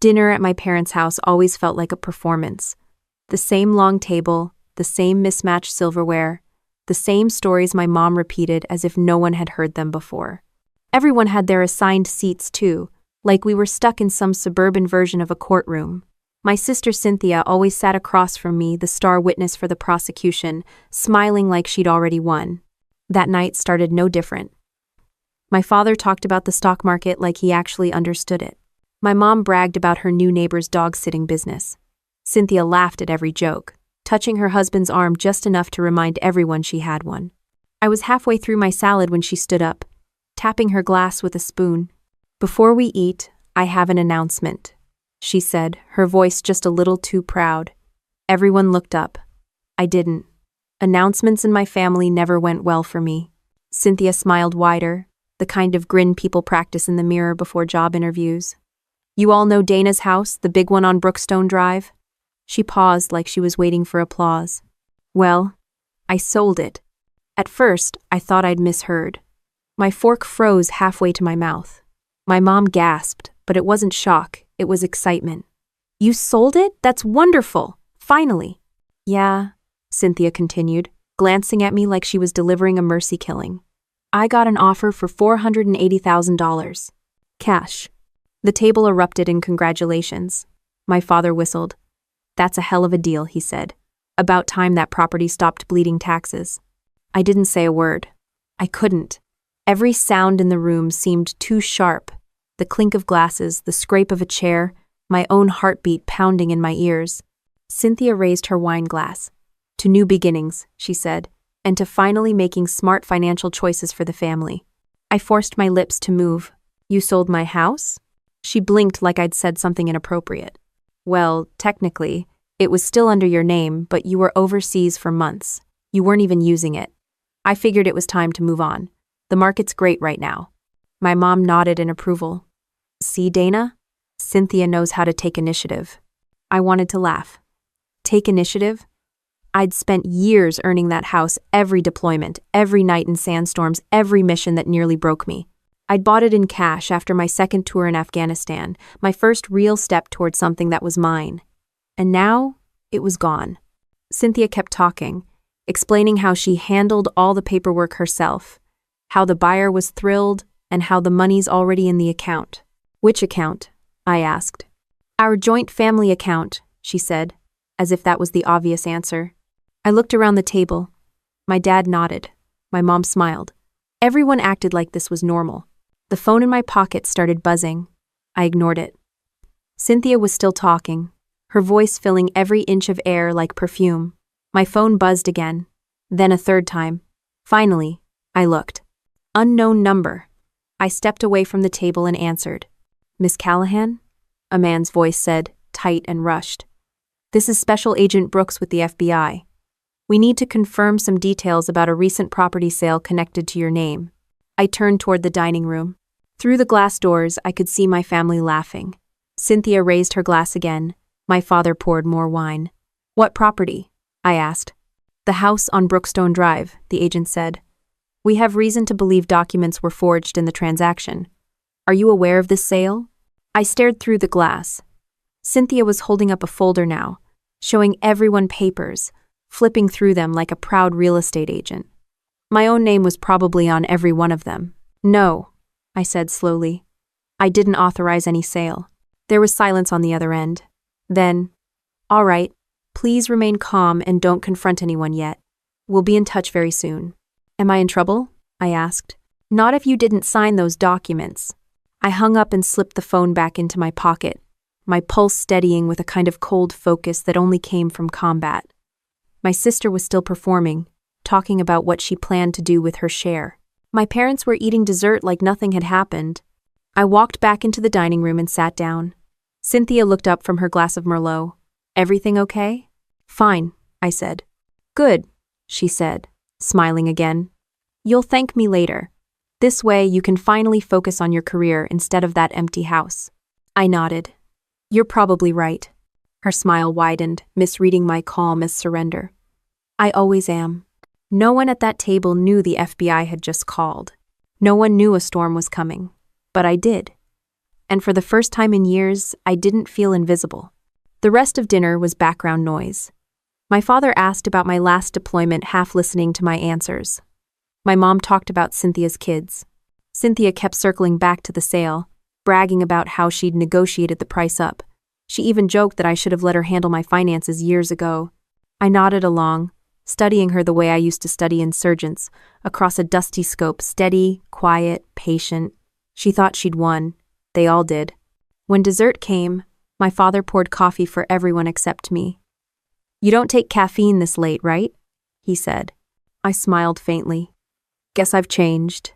Dinner at my parents' house always felt like a performance. The same long table, the same mismatched silverware, the same stories my mom repeated as if no one had heard them before. Everyone had their assigned seats too, like we were stuck in some suburban version of a courtroom. My sister Cynthia always sat across from me, the star witness for the prosecution, smiling like she'd already won. That night started no different. My father talked about the stock market like he actually understood it. My mom bragged about her new neighbor's dog-sitting business. Cynthia laughed at every joke, touching her husband's arm just enough to remind everyone she had one. I was halfway through my salad when she stood up, tapping her glass with a spoon. "Before we eat, I have an announcement," she said, her voice just a little too proud. Everyone looked up. I didn't. Announcements in my family never went well for me. Cynthia smiled wider, the kind of grin people practice in the mirror before job interviews. "You all know Dana's house, the big one on Brookstone Drive?" She paused like she was waiting for applause. "Well, I sold it. At first, I thought I'd misheard. My fork froze halfway to my mouth. My mom gasped, but it wasn't shock, it was excitement. "You sold it? That's wonderful! Finally!" "Yeah," Cynthia continued, glancing at me like she was delivering a mercy killing. "I got an offer for $480,000. Cash." The table erupted in congratulations. My father whistled. "That's a hell of a deal," he said. "About time that property stopped bleeding taxes." I didn't say a word. I couldn't. Every sound in the room seemed too sharp. The clink of glasses, the scrape of a chair, my own heartbeat pounding in my ears. Cynthia raised her wine glass. "To new beginnings," she said, "and to finally making smart financial choices for the family." I forced my lips to move. "You sold my house?" She blinked like I'd said something inappropriate. "Well, technically, it was still under your name, but you were overseas for months. You weren't even using it. I figured it was time to move on. The market's great right now." My mom nodded in approval. "See, Dana? Cynthia knows how to take initiative." I wanted to laugh. Take initiative? I'd spent years earning that house every deployment, every night in sandstorms, every mission that nearly broke me. I'd bought it in cash after my second tour in Afghanistan, my first real step toward something that was mine. And now, it was gone. Cynthia kept talking, explaining how she handled all the paperwork herself, how the buyer was thrilled, and how the money's already in the account. "Which account?" I asked. "Our joint family account," she said, as if that was the obvious answer. I looked around the table. My dad nodded. My mom smiled. Everyone acted like this was normal. The phone in my pocket started buzzing. I ignored it. Cynthia was still talking, her voice filling every inch of air like perfume. My phone buzzed again, then a third time. Finally, I looked. Unknown number. I stepped away from the table and answered. "Miss Callahan?" A man's voice said, tight and rushed. "This is Special Agent Brooks with the FBI. We need to confirm some details about a recent property sale connected to your name." I turned toward the dining room. Through the glass doors, I could see my family laughing. Cynthia raised her glass again. My father poured more wine. "What property?" I asked. "The house on Brookstone Drive," the agent said. "We have reason to believe documents were forged in the transaction. Are you aware of this sale?" I stared through the glass. Cynthia was holding up a folder now, showing everyone papers, flipping through them like a proud real estate agent. My own name was probably on every one of them. "No," I said slowly. "I didn't authorize any sale." There was silence on the other end. Then, "All right, please remain calm and don't confront anyone yet. We'll be in touch very soon." "Am I in trouble?" I asked. "Not if you didn't sign those documents." I hung up and slipped the phone back into my pocket, my pulse steadying with a kind of cold focus that only came from combat. My sister was still performing, talking about what she planned to do with her share. My parents were eating dessert like nothing had happened. I walked back into the dining room and sat down. Cynthia looked up from her glass of Merlot. "Everything okay?" "Fine," I said. "Good," she said, smiling again. "You'll thank me later. This way you can finally focus on your career instead of that empty house." I nodded. "You're probably right." Her smile widened, misreading my calm as surrender. "I always am." No one at that table knew the FBI had just called. No one knew a storm was coming. But I did. and for the first time in years, I didn't feel invisible. The rest of dinner was background noise. My father asked about my last deployment, half listening to my answers. My mom talked about Cynthia's kids. Cynthia kept circling back to the sale, bragging about how she'd negotiated the price up. She even joked that I should have let her handle my finances years ago. I nodded along, studying her the way I used to study insurgents, across a dusty scope, steady, quiet, patient. She thought she'd won. They all did. When dessert came, my father poured coffee for everyone except me. "You don't take caffeine this late, right?" he said. I smiled faintly. "Guess I've changed."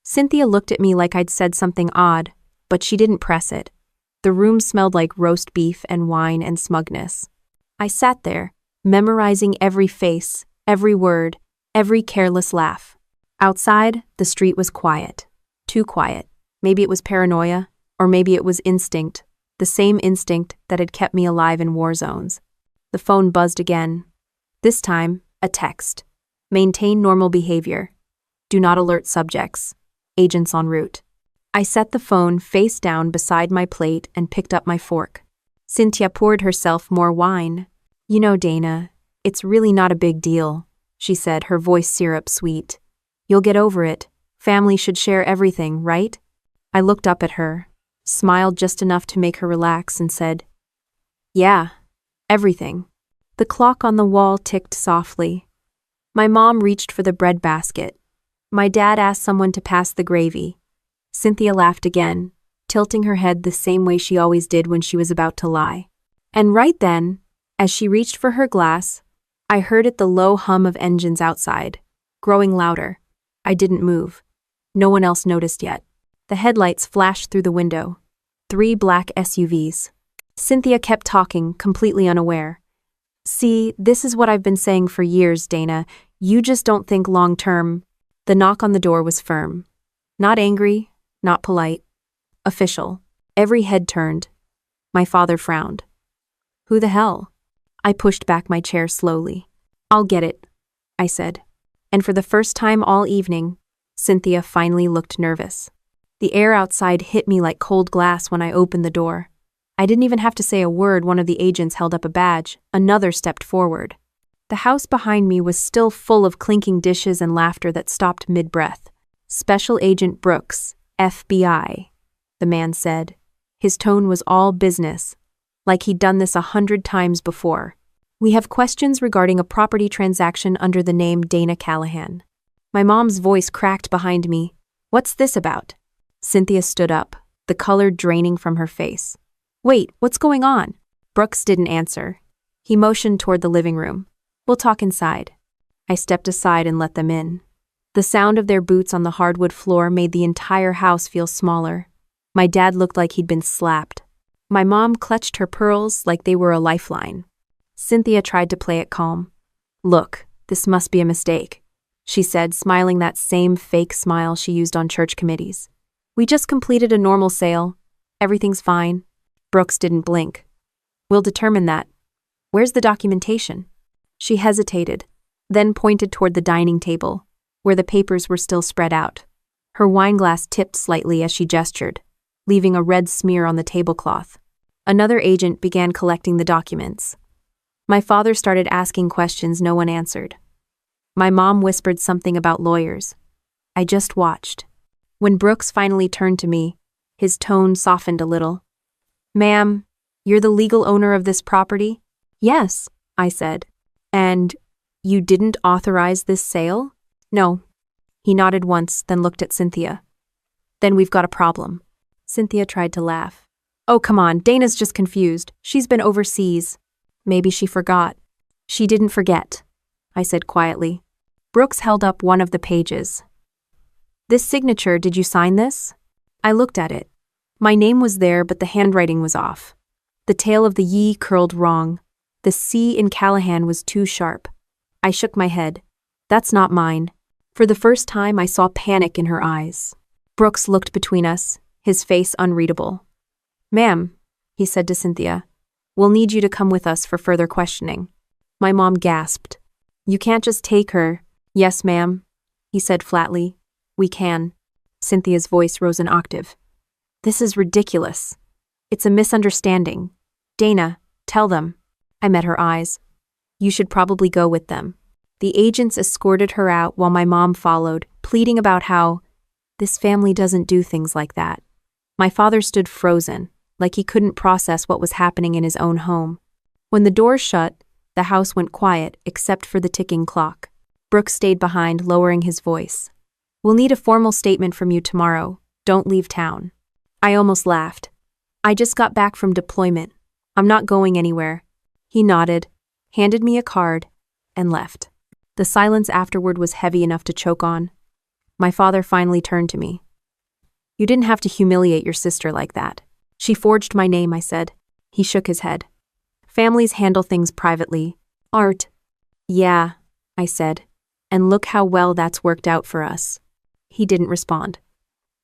Cynthia looked at me like I'd said something odd, but she didn't press it. The room smelled like roast beef and wine and smugness. I sat there, memorizing every face, every word, every careless laugh. Outside, the street was quiet. Too quiet. Maybe it was paranoia, or maybe it was instinct, the same instinct that had kept me alive in war zones. The phone buzzed again. This time, a text. "Maintain normal behavior. Do not alert subjects. Agents en route." I set the phone face down beside my plate and picked up my fork. Cynthia poured herself more wine. "You know, Dana, it's really not a big deal," she said, her voice syrup sweet. "You'll get over it. Family should share everything, right?" I looked up at her, smiled just enough to make her relax, and said, "Yeah, everything." The clock on the wall ticked softly. My mom reached for the bread basket. My dad asked someone to pass the gravy. Cynthia laughed again, tilting her head the same way she always did when she was about to lie. And right then, as she reached for her glass, I heard the low hum of engines outside, growing louder. I didn't move. No one else noticed yet. The headlights flashed through the window. 3 black SUVs. Cynthia kept talking, completely unaware. "See, this is what I've been saying for years, Dana. You just don't think long-term." The knock on the door was firm. Not angry, not polite. Official. Every head turned. My father frowned. "Who the hell?" I pushed back my chair slowly. "I'll get it," I said. And for the first time all evening, Cynthia finally looked nervous. The air outside hit me like cold glass when I opened the door. I didn't even have to say a word. One of the agents held up a badge. Another stepped forward. The house behind me was still full of clinking dishes and laughter that stopped mid-breath. "Special Agent Brooks, FBI," the man said. His tone was all business, like he'd done this 100 times before. "We have questions regarding a property transaction under the name Dana Callahan." My mom's voice cracked behind me. "What's this about?" Cynthia stood up, the color draining from her face. "Wait, what's going on?" Brooks didn't answer. He motioned toward the living room. "We'll talk inside." I stepped aside and let them in. The sound of their boots on the hardwood floor made the entire house feel smaller. My dad looked like he'd been slapped. My mom clutched her pearls like they were a lifeline. Cynthia tried to play it calm. "Look, this must be a mistake," she said, smiling that same fake smile she used on church committees. "We just completed a normal sale. Everything's fine." Brooks didn't blink. "We'll determine that. Where's the documentation?" She hesitated, then pointed toward the dining table, where the papers were still spread out. Her wineglass tipped slightly as she gestured, leaving a red smear on the tablecloth. Another agent began collecting the documents. My father started asking questions no one answered. My mom whispered something about lawyers. I just watched. When Brooks finally turned to me, his tone softened a little. "Ma'am, you're the legal owner of this property?" "Yes," I said. "And you didn't authorize this sale?" "No." He nodded once, then looked at Cynthia. "Then we've got a problem." Cynthia tried to laugh. "Oh, come on, Dana's just confused. She's been overseas." "Maybe she forgot." "She didn't forget," I said quietly. Brooks held up one of the pages. "This signature, did you sign this?" I looked at it. My name was there, but the handwriting was off. The tail of the Y curled wrong. The C in Callahan was too sharp. I shook my head. "That's not mine." For the first time, I saw panic in her eyes. Brooks looked between us, his face unreadable. "Ma'am," he said to Cynthia, "we'll need you to come with us for further questioning." My mom gasped. "You can't just take her." "Yes, ma'am," he said flatly. "We can." Cynthia's voice rose an octave. This is ridiculous. It's a misunderstanding. Dana, tell them. I met her eyes. You should probably go with them. The agents escorted her out while my mom followed, pleading about how this family doesn't do things like that. My father stood frozen, like he couldn't process what was happening in his own home. When the door shut, the house went quiet except for the ticking clock. Brooks stayed behind, lowering his voice. We'll need a formal statement from you tomorrow. Don't leave town. I almost laughed. I just got back from deployment. I'm not going anywhere. He nodded, handed me a card, and left. The silence afterward was heavy enough to choke on. My father finally turned to me. You didn't have to humiliate your sister like that. She forged my name, I said. He shook his head. Families handle things privately. Art. Yeah, I said. And look how well that's worked out for us. He didn't respond.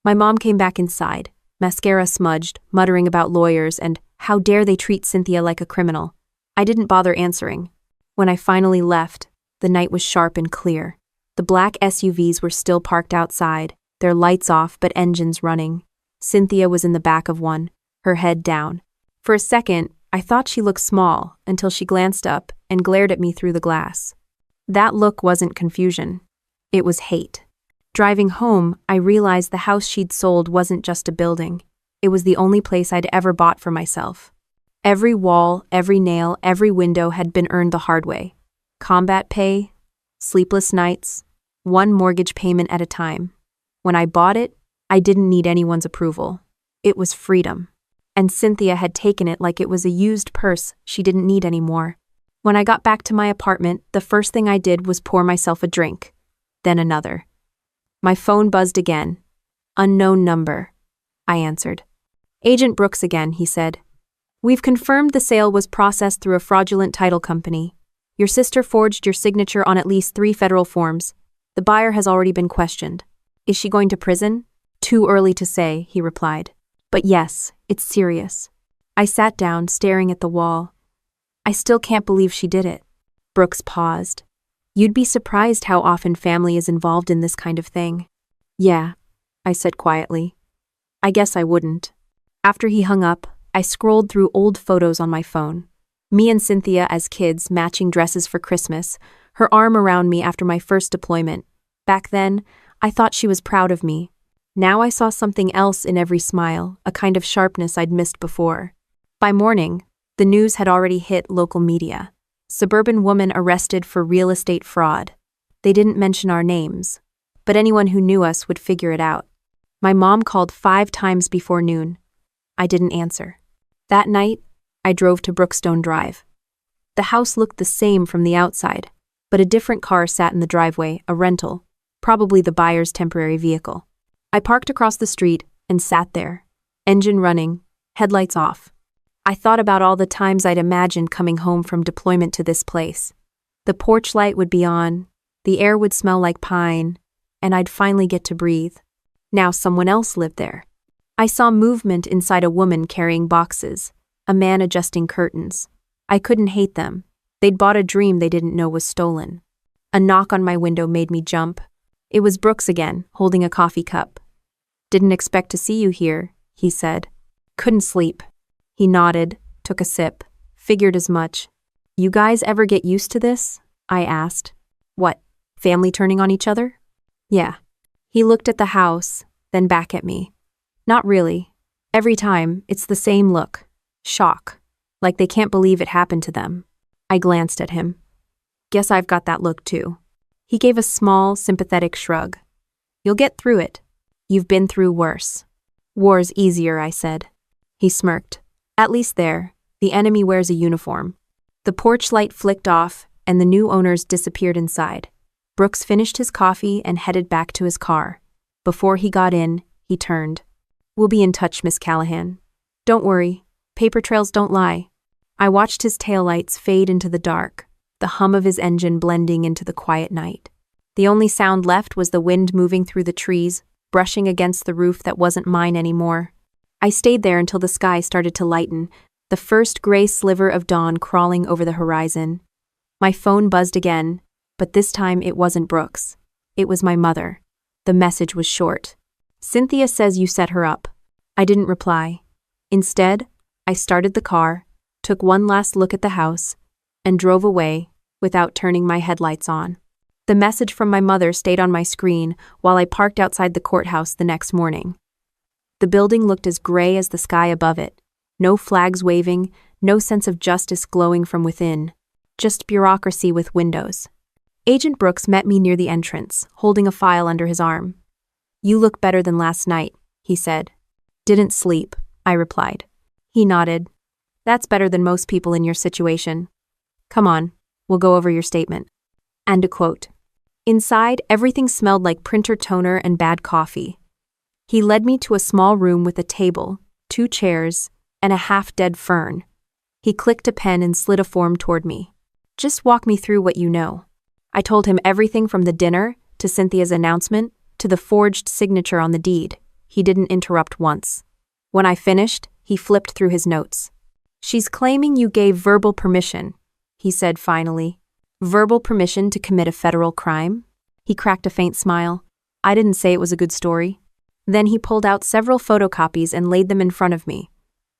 My mom came back inside, mascara smudged, muttering about lawyers and how dare they treat Cynthia like a criminal. I didn't bother answering. When I finally left, the night was sharp and clear. The black SUVs were still parked outside, their lights off but engines running. Cynthia was in the back of one, her head down. For a second, I thought she looked small until she glanced up and glared at me through the glass. That look wasn't confusion. It was hate. Driving home, I realized the house she'd sold wasn't just a building. It was the only place I'd ever bought for myself. Every wall, every nail, every window had been earned the hard way. Combat pay, sleepless nights, one mortgage payment at a time. When I bought it, I didn't need anyone's approval. It was freedom. And Cynthia had taken it like it was a used purse she didn't need anymore. When I got back to my apartment, the first thing I did was pour myself a drink, then another. My phone buzzed again. Unknown number. I answered. Agent Brooks again, he said. We've confirmed the sale was processed through a fraudulent title company. Your sister forged your signature on at least 3 federal forms. The buyer has already been questioned. Is she going to prison? Too early to say, he replied. But yes, it's serious. I sat down, staring at the wall. I still can't believe she did it. Brooks paused. You'd be surprised how often family is involved in this kind of thing. Yeah, I said quietly. I guess I wouldn't. After he hung up, I scrolled through old photos on my phone. Me and Cynthia as kids, matching dresses for Christmas, her arm around me after my first deployment. Back then, I thought she was proud of me. Now I saw something else in every smile, a kind of sharpness I'd missed before. By morning, the news had already hit local media. Suburban woman arrested for real estate fraud. They didn't mention our names, but anyone who knew us would figure it out. My mom called 5 times before noon. I didn't answer. That night, I drove to Brookstone Drive. The house looked the same from the outside, but a different car sat in the driveway, a rental, probably the buyer's temporary vehicle. I parked across the street and sat there, engine running, headlights off. I thought about all the times I'd imagined coming home from deployment to this place. The porch light would be on, the air would smell like pine, and I'd finally get to breathe. Now someone else lived there. I saw movement inside a woman carrying boxes, a man adjusting curtains. I couldn't hate them. They'd bought a dream they didn't know was stolen. A knock on my window made me jump. It was Brooks again, holding a coffee cup. Didn't expect to see you here, he said. Couldn't sleep. He nodded, took a sip, figured as much. You guys ever get used to this? I asked. What, family turning on each other? Yeah. He looked at the house, then back at me. Not really. Every time, it's the same look. Shock. Like they can't believe it happened to them. I glanced at him. Guess I've got that look too. He gave a small, sympathetic shrug. You'll get through it. You've been through worse. War's easier, I said. He smirked. At least there, the enemy wears a uniform. The porch light flicked off, and the new owners disappeared inside. Brooks finished his coffee and headed back to his car. Before he got in, he turned. We'll be in touch, Miss Callahan. Don't worry, paper trails don't lie. I watched his taillights fade into the dark, the hum of his engine blending into the quiet night. The only sound left was the wind moving through the trees, brushing against the roof that wasn't mine anymore. I stayed there until the sky started to lighten, the first gray sliver of dawn crawling over the horizon. My phone buzzed again, but this time it wasn't Brooks. It was my mother. The message was short. Cynthia says you set her up. I didn't reply. Instead, I started the car, took one last look at the house, and drove away without turning my headlights on. The message from my mother stayed on my screen while I parked outside the courthouse the next morning. The building looked as gray as the sky above it. No flags waving, no sense of justice glowing from within. Just bureaucracy with windows. Agent Brooks met me near the entrance, holding a file under his arm. "You look better than last night," he said. "Didn't sleep," I replied. He nodded. "That's better than most people in your situation. Come on, we'll go over your statement." And a quote. Inside, everything smelled like printer toner and bad coffee. He led me to a small room with a table, 2 chairs, and a half-dead fern. He clicked a pen and slid a form toward me. "Just walk me through what you know." I told him everything from the dinner, to Cynthia's announcement, to the forged signature on the deed. He didn't interrupt once. When I finished, he flipped through his notes. "She's claiming you gave verbal permission," he said finally. "Verbal permission to commit a federal crime?" He cracked a faint smile. "I didn't say it was a good story." Then he pulled out several photocopies and laid them in front of me.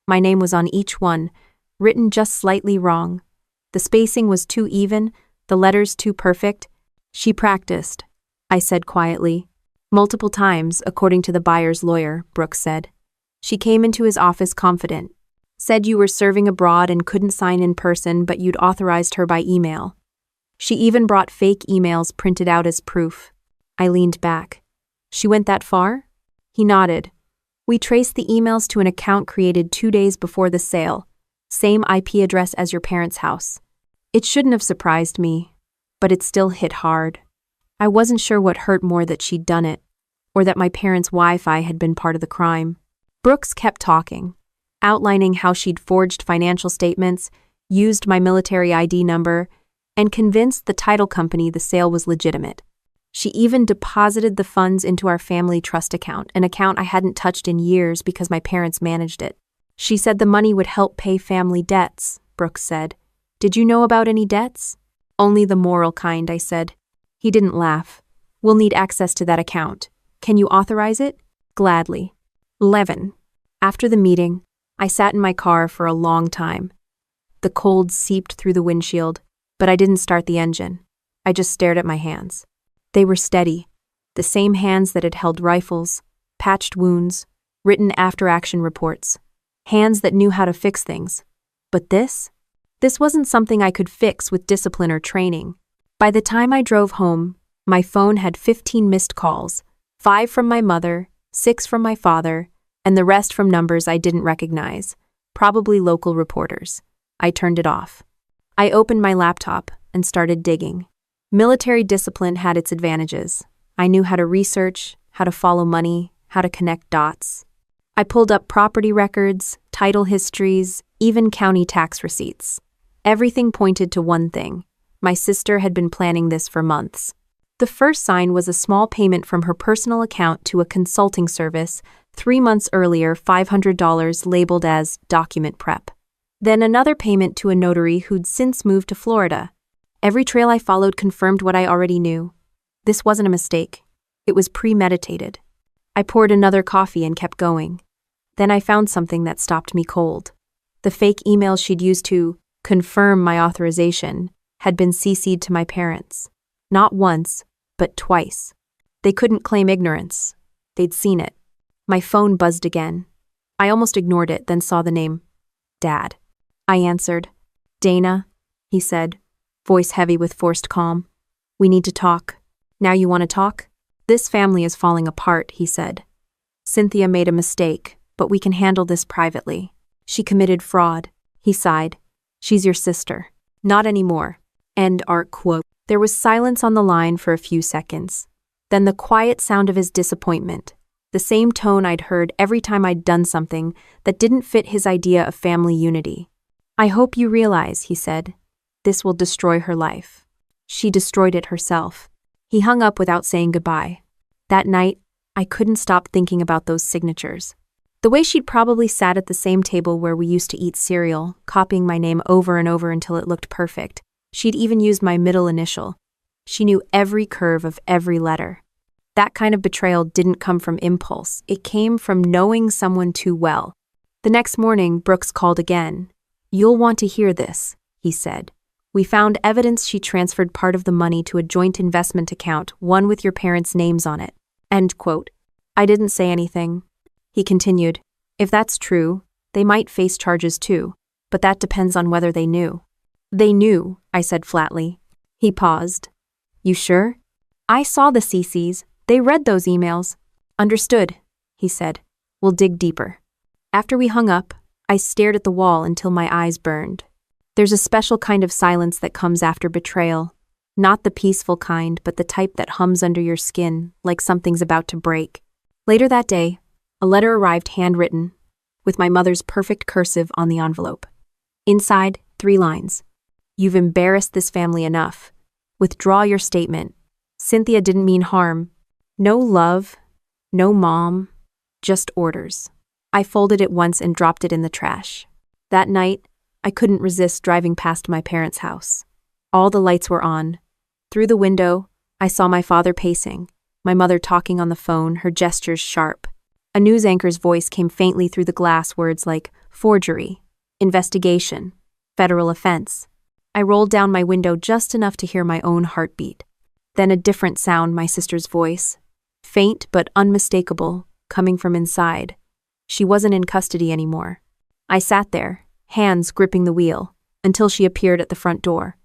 My name was on each one, written just slightly wrong. The spacing was too even, the letters too perfect. "She practiced," I said quietly. "Multiple times, according to the buyer's lawyer," Brooks said. "She came into his office confident. Said you were serving abroad and couldn't sign in person, but you'd authorized her by email. She even brought fake emails printed out as proof." I leaned back. "She went that far?" He nodded. "We traced the emails to an account created 2 days before the sale, same IP address as your parents' house. It shouldn't have surprised me, but it still hit hard. I wasn't sure what hurt more, that she'd done it, or that my parents' Wi-Fi had been part of the crime." Brooks kept talking, outlining how she'd forged financial statements, used my military ID number, and convinced the title company the sale was legitimate. She even deposited the funds into our family trust account, an account I hadn't touched in years because my parents managed it. "She said the money would help pay family debts," Brooks said. "Did you know about any debts?" "Only the moral kind," I said. He didn't laugh. "We'll need access to that account. Can you authorize it?" "Gladly." 11. After the meeting, I sat in my car for a long time. The cold seeped through the windshield, but I didn't start the engine. I just stared at my hands. They were steady, the same hands that had held rifles, patched wounds, written after-action reports, hands that knew how to fix things. But this wasn't something I could fix with discipline or training. By the time I drove home, my phone had 15 missed calls, 5 from my mother, 6 from my father, and the rest from numbers I didn't recognize, probably local reporters. I turned it off. I opened my laptop and started digging. Military discipline had its advantages. I knew how to research, how to follow money, how to connect dots. I pulled up property records, title histories, even county tax receipts. Everything pointed to one thing. My sister had been planning this for months. The first sign was a small payment from her personal account to a consulting service 3 months earlier, $500 labeled as document prep. Then another payment to a notary who'd since moved to Florida. Every trail I followed confirmed what I already knew. This wasn't a mistake. It was premeditated. I poured another coffee and kept going. Then I found something that stopped me cold. The fake emails she'd used to confirm my authorization had been CC'd to my parents. Not once, but twice. They couldn't claim ignorance. They'd seen it. My phone buzzed again. I almost ignored it, then saw the name. Dad. I answered. "Dana," he said, voice heavy with forced calm. "We need to talk." "Now you want to talk?" "This family is falling apart," he said. "Cynthia made a mistake, but we can handle this privately. She committed fraud." He sighed. "She's your sister." "Not anymore." End art quote. There was silence on the line for a few seconds. Then the quiet sound of his disappointment, the same tone I'd heard every time I'd done something that didn't fit his idea of family unity. "I hope you realize," he said, "this will destroy her life. She destroyed it herself." He hung up without saying goodbye. That night, I couldn't stop thinking about those signatures. The way she'd probably sat at the same table where we used to eat cereal, copying my name over and over until it looked perfect. She'd even used my middle initial. She knew every curve of every letter. That kind of betrayal didn't come from impulse. It came from knowing someone too well. The next morning, Brooks called again. "You'll want to hear this," he said. "We found evidence she transferred part of the money to a joint investment account, one with your parents' names on it." End quote. I didn't say anything. He continued, "If that's true, they might face charges too, but that depends on whether they knew." "They knew," I said flatly. He paused. "You sure?" "I saw the CCs. They read those emails." "Understood," he said. "We'll dig deeper." After we hung up, I stared at the wall until my eyes burned. There's a special kind of silence that comes after betrayal. Not the peaceful kind, but the type that hums under your skin, like something's about to break. Later that day, a letter arrived handwritten, with my mother's perfect cursive on the envelope. Inside, 3 lines. "You've embarrassed this family enough. Withdraw your statement. Cynthia didn't mean harm. No love, no mom, just orders." I folded it once and dropped it in the trash. That night, I couldn't resist driving past my parents' house. All the lights were on. Through the window, I saw my father pacing, my mother talking on the phone, her gestures sharp. A news anchor's voice came faintly through the glass, words like forgery, investigation, federal offense. I rolled down my window just enough to hear my own heartbeat. Then a different sound, my sister's voice. Faint but unmistakable, coming from inside. She wasn't in custody anymore. I sat there, hands gripping the wheel, until she appeared at the front door.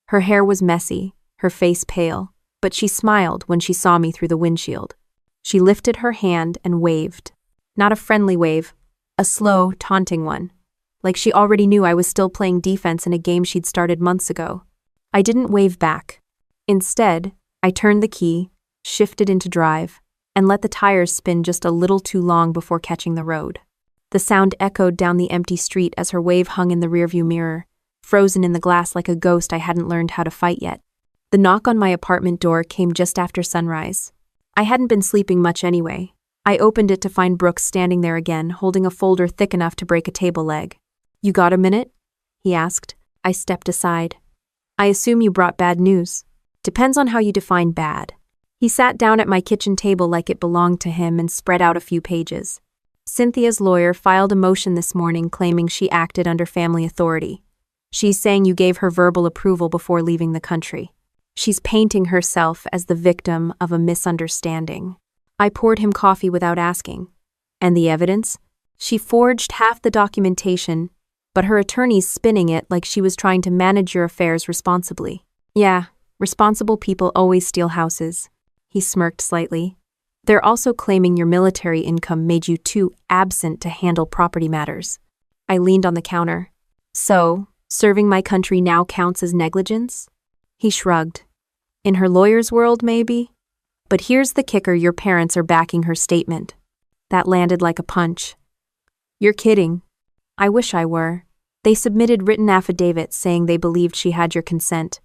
Her hair was messy, her face pale, but she smiled when she saw me through the windshield. She lifted her hand and waved. Not a friendly wave, a slow, taunting one. Like she already knew I was still playing defense in a game she'd started months ago. I didn't wave back. Instead, I turned the key, shifted into drive, and let the tires spin just a little too long before catching the road. The sound echoed down the empty street as her wave hung in the rearview mirror, frozen in the glass like a ghost I hadn't learned how to fight yet. The knock on my apartment door came just after sunrise. I hadn't been sleeping much anyway. I opened it to find Brooks standing there again, holding a folder thick enough to break a table leg. "You got a minute?" he asked. I stepped aside. "I assume you brought bad news." "Depends on how you define bad." He sat down at my kitchen table like it belonged to him and spread out a few pages. "Cynthia's lawyer filed a motion this morning claiming she acted under family authority. She's saying you gave her verbal approval before leaving the country. She's painting herself as the victim of a misunderstanding." I poured him coffee without asking. "And the evidence?" "She forged half the documentation, but her attorney's spinning it like she was trying to manage your affairs responsibly." "Yeah, responsible people always steal houses." He smirked slightly. "They're also claiming your military income made you too absent to handle property matters." I leaned on the counter. "So, serving my country now counts as negligence?" He shrugged. "In her lawyer's world, maybe? But here's the kicker, your parents are backing her statement." That landed like a punch. "You're kidding." "I wish I were. They submitted written affidavits saying they believed she had your consent.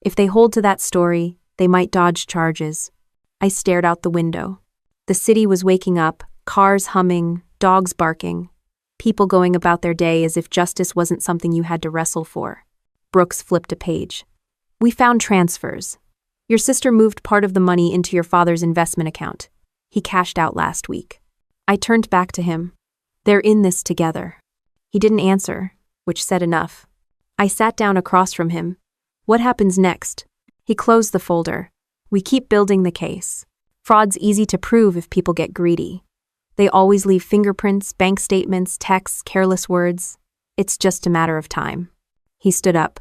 If they hold to that story, they might dodge charges." I stared out the window. The city was waking up, cars humming, dogs barking, people going about their day as if justice wasn't something you had to wrestle for. Brooks flipped a page. "We found transfers. Your sister moved part of the money into your father's investment account. He cashed out last week." I turned back to him. "They're in this together." He didn't answer, which said enough. I sat down across from him. "What happens next?" He closed the folder. "We keep building the case. Fraud's easy to prove if people get greedy. They always leave fingerprints, bank statements, texts, careless words. It's just a matter of time." He stood up.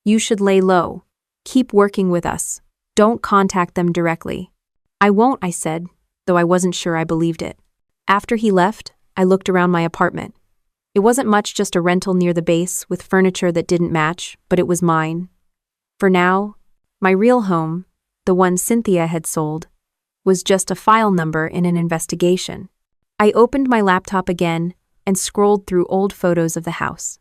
"You should lay low. Keep working with us. Don't contact them directly." "I won't," I said, though I wasn't sure I believed it. After he left, I looked around my apartment. It wasn't much, just a rental near the base with furniture that didn't match, but it was mine. For now, my real home, the one Cynthia had sold, was just a file number in an investigation. I opened my laptop again and scrolled through old photos of the house.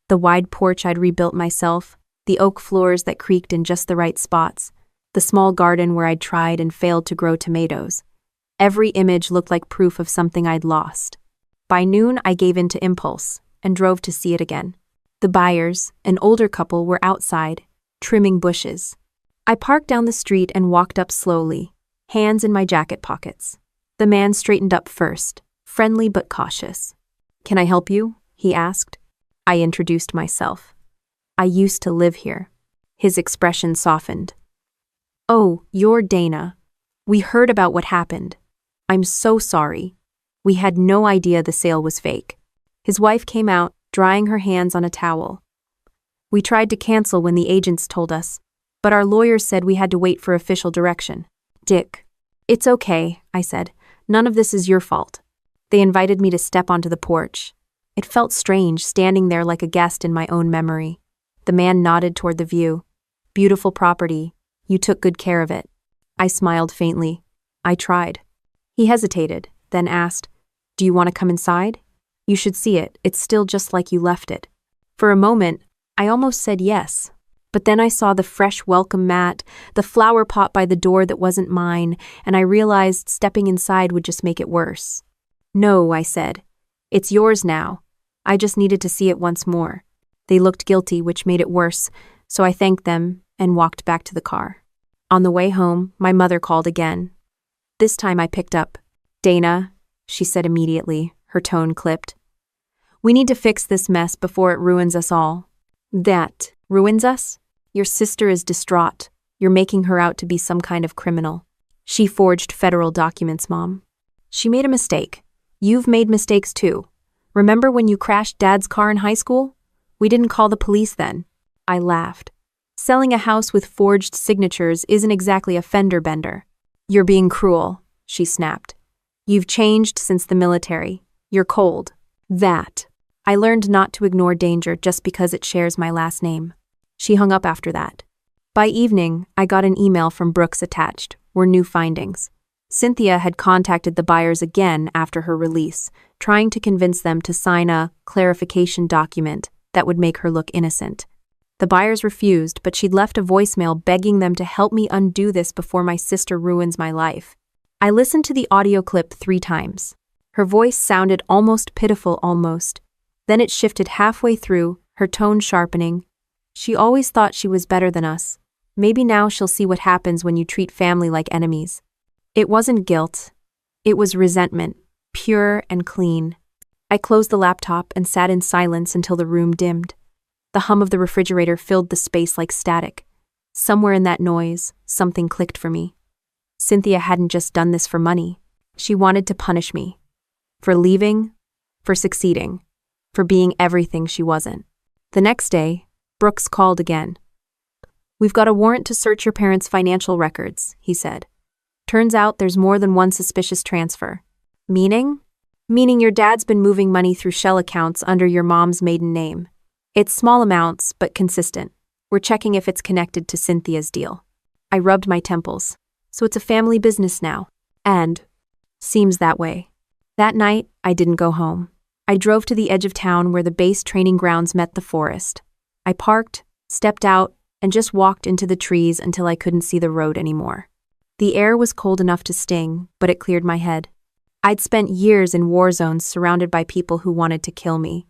The wide porch I'd rebuilt myself, the oak floors that creaked in just the right spots, the small garden where I'd tried and failed to grow tomatoes. Every image looked like proof of something I'd lost. By noon, I gave in to impulse and drove to see it again. The buyers, an older couple, were outside, trimming bushes. I parked down the street and walked up slowly, hands in my jacket pockets. The man straightened up first, friendly but cautious. "Can I help you?" he asked. I introduced myself. "I used to live here." His expression softened. "Oh, you're Dana. We heard about what happened. I'm so sorry. We had no idea the sale was fake." His wife came out, drying her hands on a towel. "We tried to cancel when the agents told us, but our lawyers said we had to wait for official direction." "Dick." "It's okay," I said. "None of this is your fault." They invited me to step onto the porch. It felt strange, standing there like a guest in my own memory. The man nodded toward the view. "Beautiful property. You took good care of it." I smiled faintly. "I tried." He hesitated, then asked, "Do you want to come inside? You should see it. It's still just like you left it." For a moment, I almost said yes. But then I saw the fresh welcome mat, the flower pot by the door that wasn't mine, and I realized stepping inside would just make it worse. "No," I said. "It's yours now. I just needed to see it once more." They looked guilty, which made it worse, so I thanked them and walked back to the car. On the way home, my mother called again. This time I picked up. "Dana," she said immediately, her tone clipped. "We need to fix this mess before it ruins us all." "That ruins us? Your sister is distraught. You're making her out to be some kind of criminal." "She forged federal documents, Mom. She made a mistake. You've made mistakes too. Remember when you crashed Dad's car in high school? We didn't call the police then." I laughed. "Selling a house with forged signatures isn't exactly a fender bender." "You're being cruel," she snapped. "You've changed since the military. You're cold." "That. I learned not to ignore danger just because it shares my last name." She hung up after that. By evening, I got an email from Brooks attached, were new findings. Cynthia had contacted the buyers again after her release, trying to convince them to sign a clarification document that would make her look innocent. The buyers refused, but she'd left a voicemail begging them to help me undo this before my sister ruins my life. I listened to the audio clip 3 times. Her voice sounded almost pitiful almost. Then it shifted halfway through, her tone sharpening. "She always thought she was better than us. Maybe now she'll see what happens when you treat family like enemies." It wasn't guilt. It was resentment, pure and clean. I closed the laptop and sat in silence until the room dimmed. The hum of the refrigerator filled the space like static. Somewhere in that noise, something clicked for me. Cynthia hadn't just done this for money. She wanted to punish me. For leaving, for succeeding, for being everything she wasn't. The next day, Brooks called again. "We've got a warrant to search your parents' financial records," he said. "Turns out there's more than one suspicious transfer." "Meaning?" "Meaning your dad's been moving money through shell accounts under your mom's maiden name. It's small amounts, but consistent. We're checking if it's connected to Cynthia's deal." I rubbed my temples. "So it's a family business now." "And seems that way." That night, I didn't go home. I drove to the edge of town where the base training grounds met the forest. I parked, stepped out, and just walked into the trees until I couldn't see the road anymore. The air was cold enough to sting, but it cleared my head. I'd spent years in war zones surrounded by people who wanted to kill me.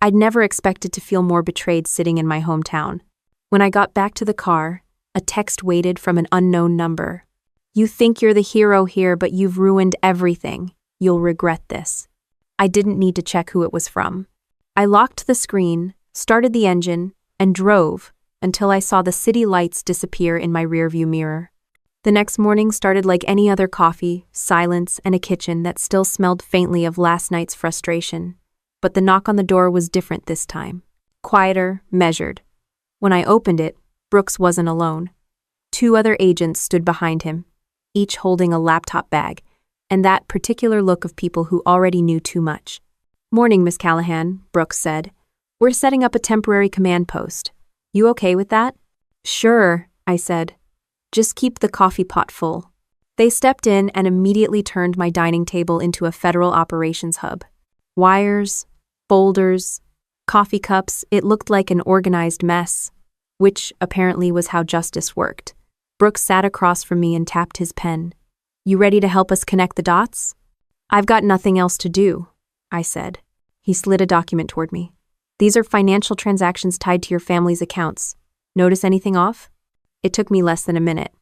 I'd never expected to feel more betrayed sitting in my hometown. When I got back to the car, a text waited from an unknown number. "You think you're the hero here, but you've ruined everything. You'll regret this." I didn't need to check who it was from. I locked the screen, started the engine, and drove until I saw the city lights disappear in my rearview mirror. The next morning started like any other coffee, silence, and a kitchen that still smelled faintly of last night's frustration. But the knock on the door was different this time. Quieter, measured. When I opened it, Brooks wasn't alone. 2 other agents stood behind him, each holding a laptop bag, and that particular look of people who already knew too much. "Morning, Miss Callahan," Brooks said. "We're setting up a temporary command post. You okay with that?" "Sure," I said. "Just keep the coffee pot full." They stepped in and immediately turned my dining table into a federal operations hub. Wires, folders, coffee cups, it looked like an organized mess, which apparently was how justice worked. Brooks sat across from me and tapped his pen. "You ready to help us connect the dots?" "I've got nothing else to do," I said. He slid a document toward me. "These are financial transactions tied to your family's accounts. Notice anything off?" It took me less than a minute.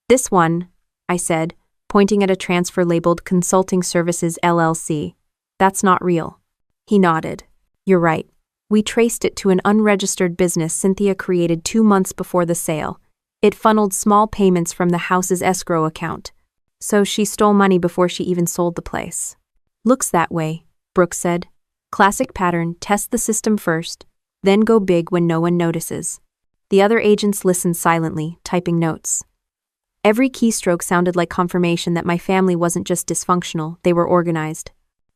"This one," I said, pointing at a transfer labeled Consulting Services LLC. That's not real. He nodded. You're right. We traced it to an unregistered business Cynthia created 2 months before the sale. It funneled small payments from the house's escrow account. So she stole money before she even sold the place. Looks that way, Brooks said. Classic pattern, test the system first, then go big when no one notices. The other agents listened silently, typing notes. Every keystroke sounded like confirmation that my family wasn't just dysfunctional, they were organized.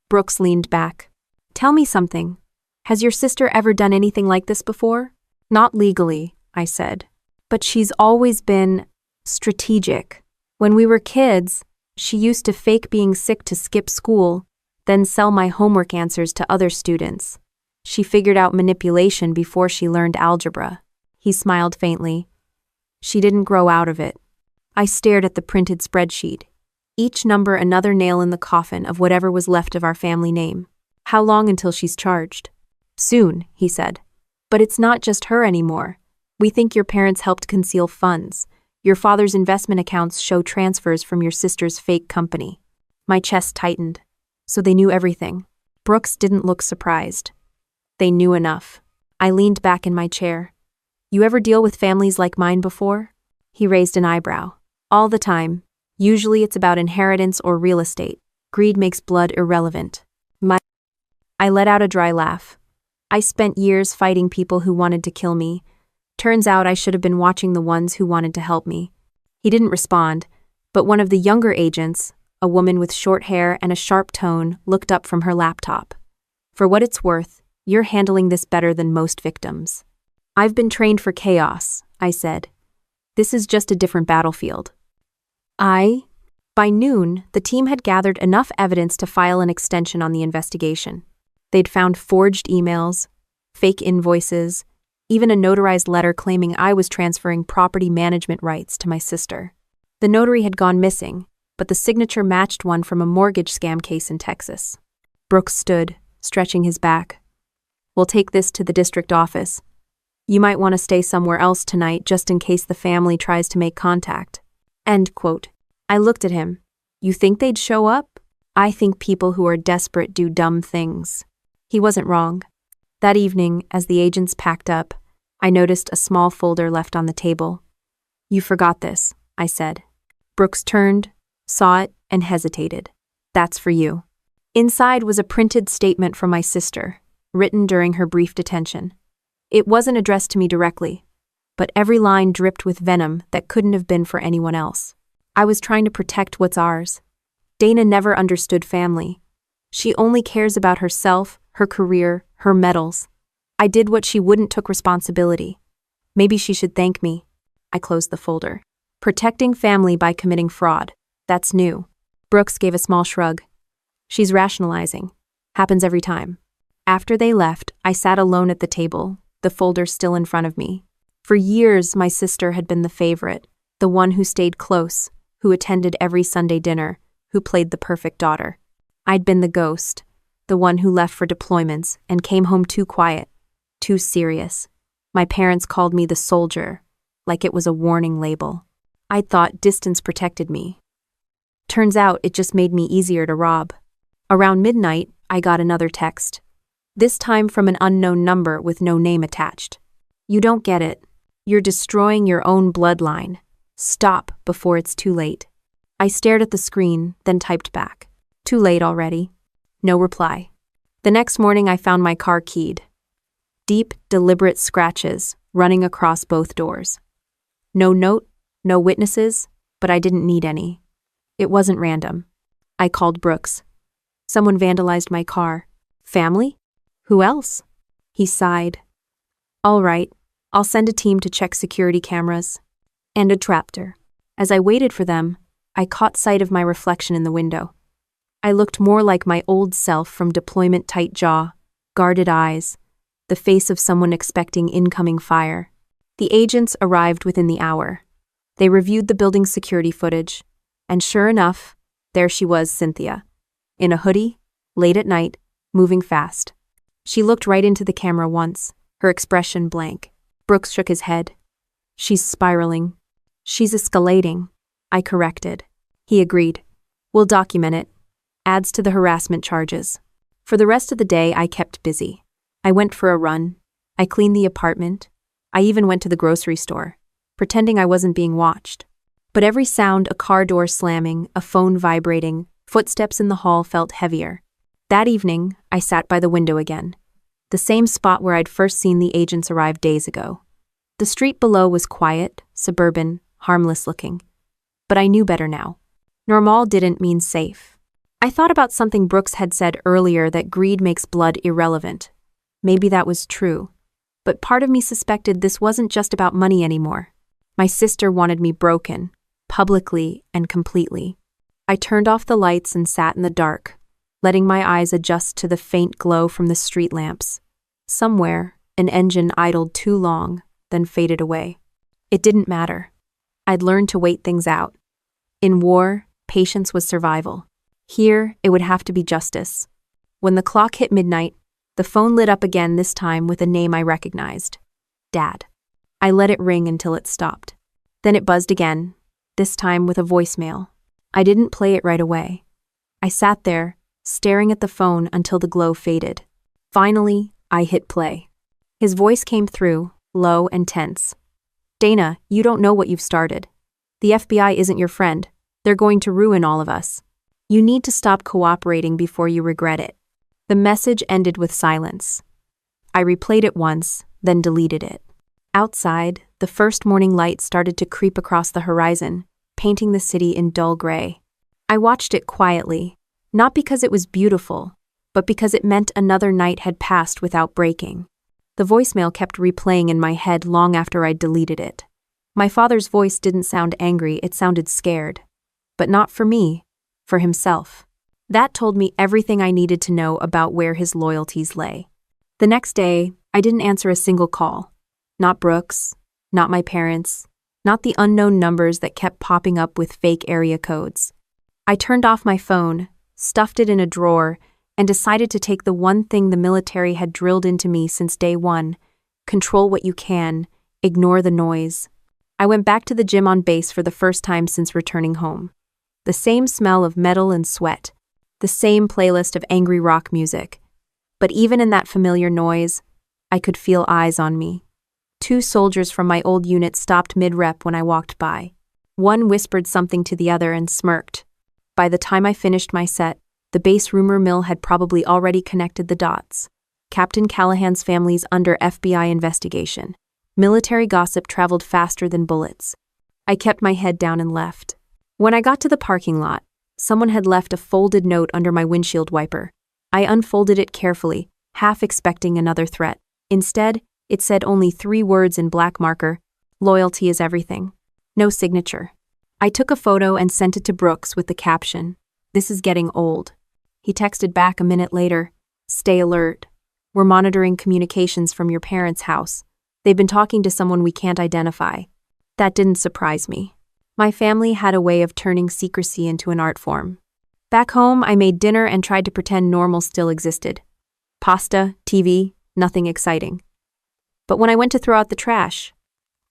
Brooks leaned back. Tell me something. Has your sister ever done anything like this before? Not legally, I said. But she's always been strategic. When we were kids, she used to fake being sick to skip school, then sell my homework answers to other students. She figured out manipulation before she learned algebra. He smiled faintly. She didn't grow out of it. I stared at the printed spreadsheet. Each number another nail in the coffin of whatever was left of our family name. How long until she's charged? Soon, he said. But it's not just her anymore. We think your parents helped conceal funds. Your father's investment accounts show transfers from your sister's fake company. My chest tightened. So they knew everything. Brooks didn't look surprised. They knew enough. I leaned back in my chair. You ever deal with families like mine before? He raised an eyebrow. All the time. Usually it's about inheritance or real estate. Greed makes blood irrelevant. I let out a dry laugh. I spent years fighting people who wanted to kill me. Turns out I should have been watching the ones who wanted to help me. He didn't respond, but one of the younger agents, a woman with short hair and a sharp tone, looked up from her laptop. For what it's worth, you're handling this better than most victims. I've been trained for chaos, I said. This is just a different battlefield. By noon, the team had gathered enough evidence to file an extension on the investigation. They'd found forged emails, fake invoices, even a notarized letter claiming I was transferring property management rights to my sister. The notary had gone missing, but the signature matched one from a mortgage scam case in Texas. Brooks stood, stretching his back. We'll take this to the district office. You might want to stay somewhere else tonight just in case the family tries to make contact. End quote. I looked at him. You think they'd show up? I think people who are desperate do dumb things. He wasn't wrong. That evening, as the agents packed up, I noticed a small folder left on the table. You forgot this, I said. Brooks turned, saw it, and hesitated. That's for you. Inside was a printed statement from my sister, written during her brief detention. It wasn't addressed to me directly, but every line dripped with venom that couldn't have been for anyone else. I was trying to protect what's ours. Dana never understood family. She only cares about herself, her career, her medals. I did what she wouldn't, took responsibility. Maybe she should thank me. I closed the folder. Protecting family by committing fraud. That's new. Brooks gave a small shrug. She's rationalizing. Happens every time. After they left, I sat alone at the table, the folder still in front of me. For years, my sister had been the favorite, the one who stayed close, who attended every Sunday dinner, who played the perfect daughter. I'd been the ghost, the one who left for deployments and came home too quiet, too serious. My parents called me the soldier, like it was a warning label. I'd thought distance protected me. Turns out it just made me easier to rob. Around midnight, I got another text. This time from an unknown number with no name attached. You don't get it. You're destroying your own bloodline. Stop before it's too late. I stared at the screen, then typed back. Too late already. No reply. The next morning I found my car keyed. Deep, deliberate scratches running across both doors. No note, no witnesses, but I didn't need any. It wasn't random. I called Brooks. Someone vandalized my car. Family? Who else? He sighed. All right, I'll send a team to check security cameras. And a trapdoor. As I waited for them, I caught sight of my reflection in the window. I looked more like my old self from deployment, tight jaw, guarded eyes, the face of someone expecting incoming fire. The agents arrived within the hour. They reviewed the building's security footage, and sure enough, there she was, Cynthia. In a hoodie, late at night, moving fast. She looked right into the camera once, her expression blank. Brooks shook his head. She's spiraling. She's escalating. I corrected. He agreed. We'll document it. Adds to the harassment charges. For the rest of the day, I kept busy. I went for a run. I cleaned the apartment. I even went to the grocery store, pretending I wasn't being watched. But every sound, a car door slamming, a phone vibrating, footsteps in the hall felt heavier. That evening, I sat by the window again. The same spot where I'd first seen the agents arrive days ago. The street below was quiet, suburban, harmless looking. But I knew better now. Normal didn't mean safe. I thought about something Brooks had said earlier, that greed makes blood irrelevant. Maybe that was true. But part of me suspected this wasn't just about money anymore. My sister wanted me broken, publicly and completely. I turned off the lights and sat in the dark, letting my eyes adjust to the faint glow from the street lamps. Somewhere, an engine idled too long, then faded away. It didn't matter. I'd learned to wait things out. In war, patience was survival. Here, it would have to be justice. When the clock hit midnight, the phone lit up again, this time with a name I recognized. Dad. I let it ring until it stopped. Then it buzzed again, this time with a voicemail. I didn't play it right away. I sat there, staring at the phone until the glow faded. Finally, I hit play. His voice came through, low and tense. Dana, you don't know what you've started. The FBI isn't your friend. They're going to ruin all of us. You need to stop cooperating before you regret it. The message ended with silence. I replayed it once, then deleted it. Outside, the first morning light started to creep across the horizon, painting the city in dull gray. I watched it quietly, not because it was beautiful, but because it meant another night had passed without breaking. The voicemail kept replaying in my head long after I'd deleted it. My father's voice didn't sound angry, it sounded scared. But not for me, for himself. That told me everything I needed to know about where his loyalties lay. The next day, I didn't answer a single call. Not Brooks, not my parents, not the unknown numbers that kept popping up with fake area codes. I turned off my phone, stuffed it in a drawer, and decided to take the one thing the military had drilled into me since day one: control what you can, ignore the noise. I went back to the gym on base for the first time since returning home. The same smell of metal and sweat. The same playlist of angry rock music. But even in that familiar noise, I could feel eyes on me. 2 soldiers from my old unit stopped mid-rep when I walked by. One whispered something to the other and smirked. By the time I finished my set, the base rumor mill had probably already connected the dots. Captain Callahan's family's under FBI investigation. Military gossip traveled faster than bullets. I kept my head down and left. When I got to the parking lot, someone had left a folded note under my windshield wiper. I unfolded it carefully, half expecting another threat. Instead, it said only 3 words in black marker: loyalty is everything. No signature. I took a photo and sent it to Brooks with the caption, "This is getting old." He texted back a minute later, "Stay alert. We're monitoring communications from your parents' house. They've been talking to someone we can't identify." That didn't surprise me. My family had a way of turning secrecy into an art form. Back home, I made dinner and tried to pretend normal still existed. Pasta, TV, nothing exciting. But when I went to throw out the trash,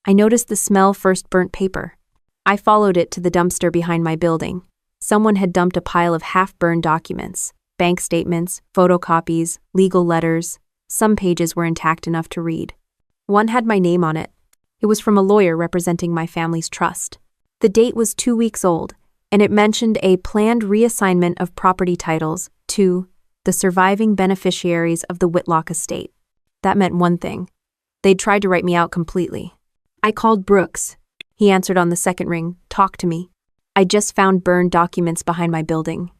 I noticed the smell first burnt paper. I followed it to the dumpster behind my building. Someone had dumped a pile of half-burned documents, bank statements, photocopies, legal letters. Some pages were intact enough to read. One had my name on it. It was from a lawyer representing my family's trust. The date was 2 weeks old, and it mentioned a planned reassignment of property titles to the surviving beneficiaries of the Whitlock estate. That meant one thing. They'd tried to write me out completely. I called Brooks. He answered on the second ring. "Talk to me. I just found burned documents behind my building.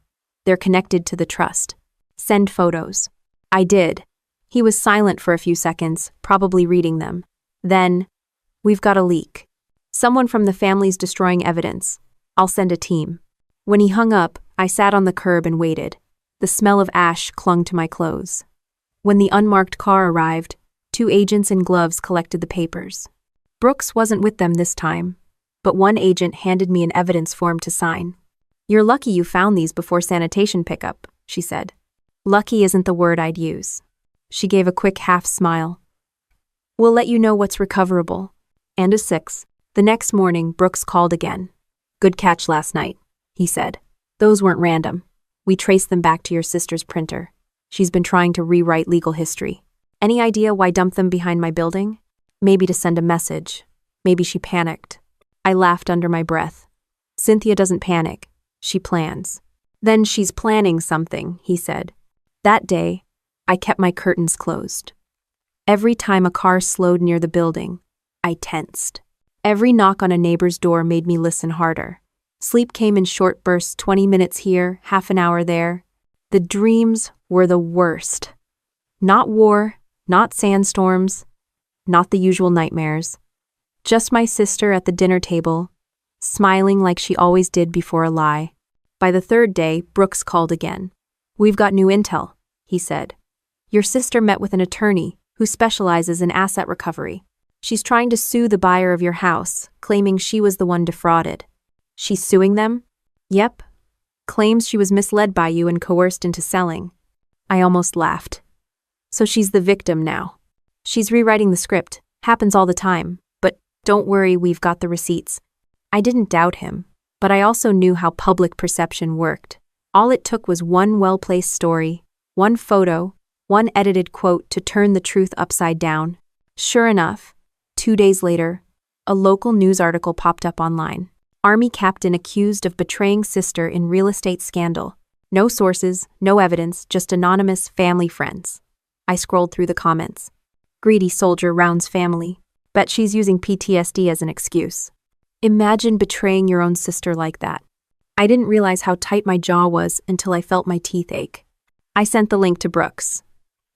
They're connected to the trust. Send photos." I did. He was silent for a few seconds, probably reading them. Then, "We've got a leak. Someone from the family's destroying evidence. I'll send a team." When he hung up, I sat on the curb and waited. The smell of ash clung to my clothes. When the unmarked car arrived, 2 agents in gloves collected the papers. Brooks wasn't with them this time, but one agent handed me an evidence form to sign. "You're lucky you found these before sanitation pickup," she said. Lucky isn't the word I'd use. She gave a quick half smile. "We'll let you know what's recoverable." And a 6. The next morning, Brooks called again. "Good catch last night," he said. Those weren't random. We traced them back to your sister's printer. She's been trying to rewrite legal history. Any idea why dump them behind my building? Maybe to send a message. Maybe she panicked. I laughed under my breath. Cynthia doesn't panic. She plans. Then she's planning something, he said. That day, I kept my curtains closed. Every time a car slowed near the building, I tensed. Every knock on a neighbor's door made me listen harder. Sleep came in short bursts, 20 minutes here, half an hour there. The dreams were the worst. Not war, not sandstorms, not the usual nightmares. Just my sister at the dinner table, smiling like she always did before a lie. By the third day, Brooks called again. We've got new intel, he said. Your sister met with an attorney who specializes in asset recovery. She's trying to sue the buyer of your house, claiming she was the one defrauded. She's suing them? Yep. Claims she was misled by you and coerced into selling. I almost laughed. So she's the victim now. She's rewriting the script. Happens all the time. But don't worry, we've got the receipts. I didn't doubt him, but I also knew how public perception worked. All it took was one well-placed story, one photo, one edited quote to turn the truth upside down. Sure enough, 2 days later, a local news article popped up online. Army captain accused of betraying sister in real estate scandal. No sources, no evidence, just anonymous family friends. I scrolled through the comments. Greedy soldier rounds family. Bet she's using PTSD as an excuse. Imagine betraying your own sister like that. I didn't realize how tight my jaw was until I felt my teeth ache. I sent the link to Brooks.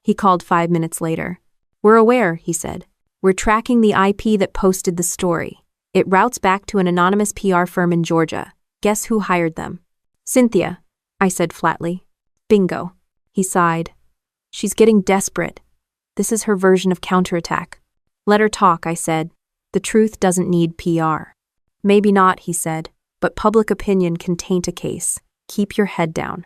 He called 5 minutes later. We're aware, he said. We're tracking the IP that posted the story. It routes back to an anonymous PR firm in Georgia. Guess who hired them? Cynthia, I said flatly. Bingo. He sighed. She's getting desperate. This is her version of counterattack. Let her talk, I said. The truth doesn't need PR. Maybe not, he said, but public opinion can taint a case. Keep your head down.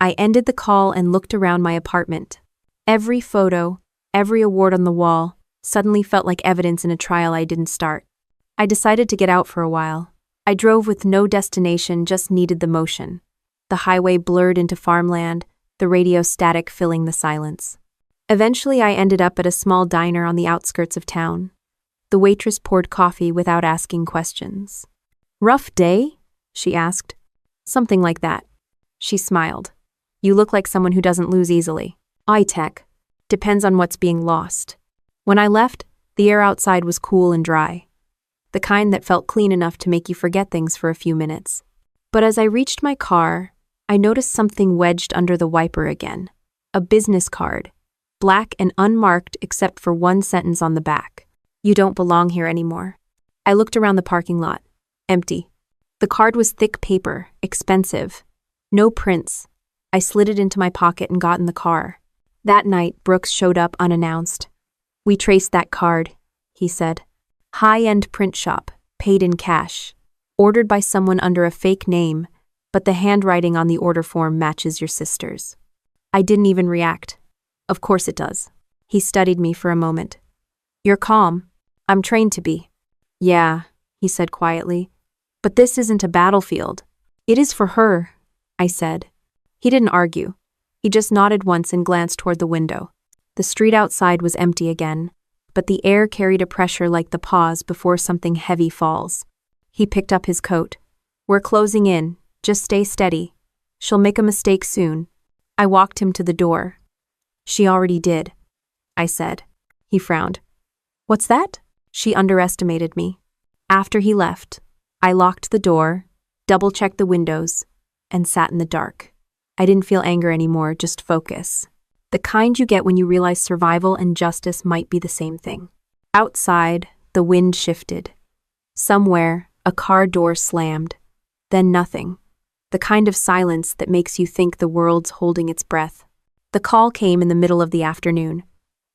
I ended the call and looked around my apartment. Every photo, every award on the wall, suddenly felt like evidence in a trial I didn't start. I decided to get out for a while. I drove with no destination, just needed the motion. The highway blurred into farmland, the radio static filling the silence. Eventually, I ended up at a small diner on the outskirts of town. The waitress poured coffee without asking questions. Rough day? She asked. Something like that. She smiled. You look like someone who doesn't lose easily. I-tech. Depends on what's being lost. When I left, the air outside was cool and dry. The kind that felt clean enough to make you forget things for a few minutes. But as I reached my car, I noticed something wedged under the wiper again. A business card. Black and unmarked except for one sentence on the back. You don't belong here anymore. I looked around the parking lot. Empty. The card was thick paper, expensive. No prints. I slid it into my pocket and got in the car. That night, Brooks showed up unannounced. We traced that card, he said. High-end print shop, paid in cash. Ordered by someone under a fake name, but the handwriting on the order form matches your sister's. I didn't even react. Of course it does. He studied me for a moment. You're calm. I'm trained to be. Yeah, he said quietly. But this isn't a battlefield. It is for her, I said. He didn't argue. He just nodded once and glanced toward the window. The street outside was empty again, but the air carried a pressure like the pause before something heavy falls. He picked up his coat. We're closing in. Just stay steady. She'll make a mistake soon. I walked him to the door. She already did, I said. He frowned. What's that? She underestimated me. After he left, I locked the door, double-checked the windows, and sat in the dark. I didn't feel anger anymore, just focus. The kind you get when you realize survival and justice might be the same thing. Outside, the wind shifted. Somewhere, a car door slammed. Then nothing. The kind of silence that makes you think the world's holding its breath. The call came in the middle of the afternoon.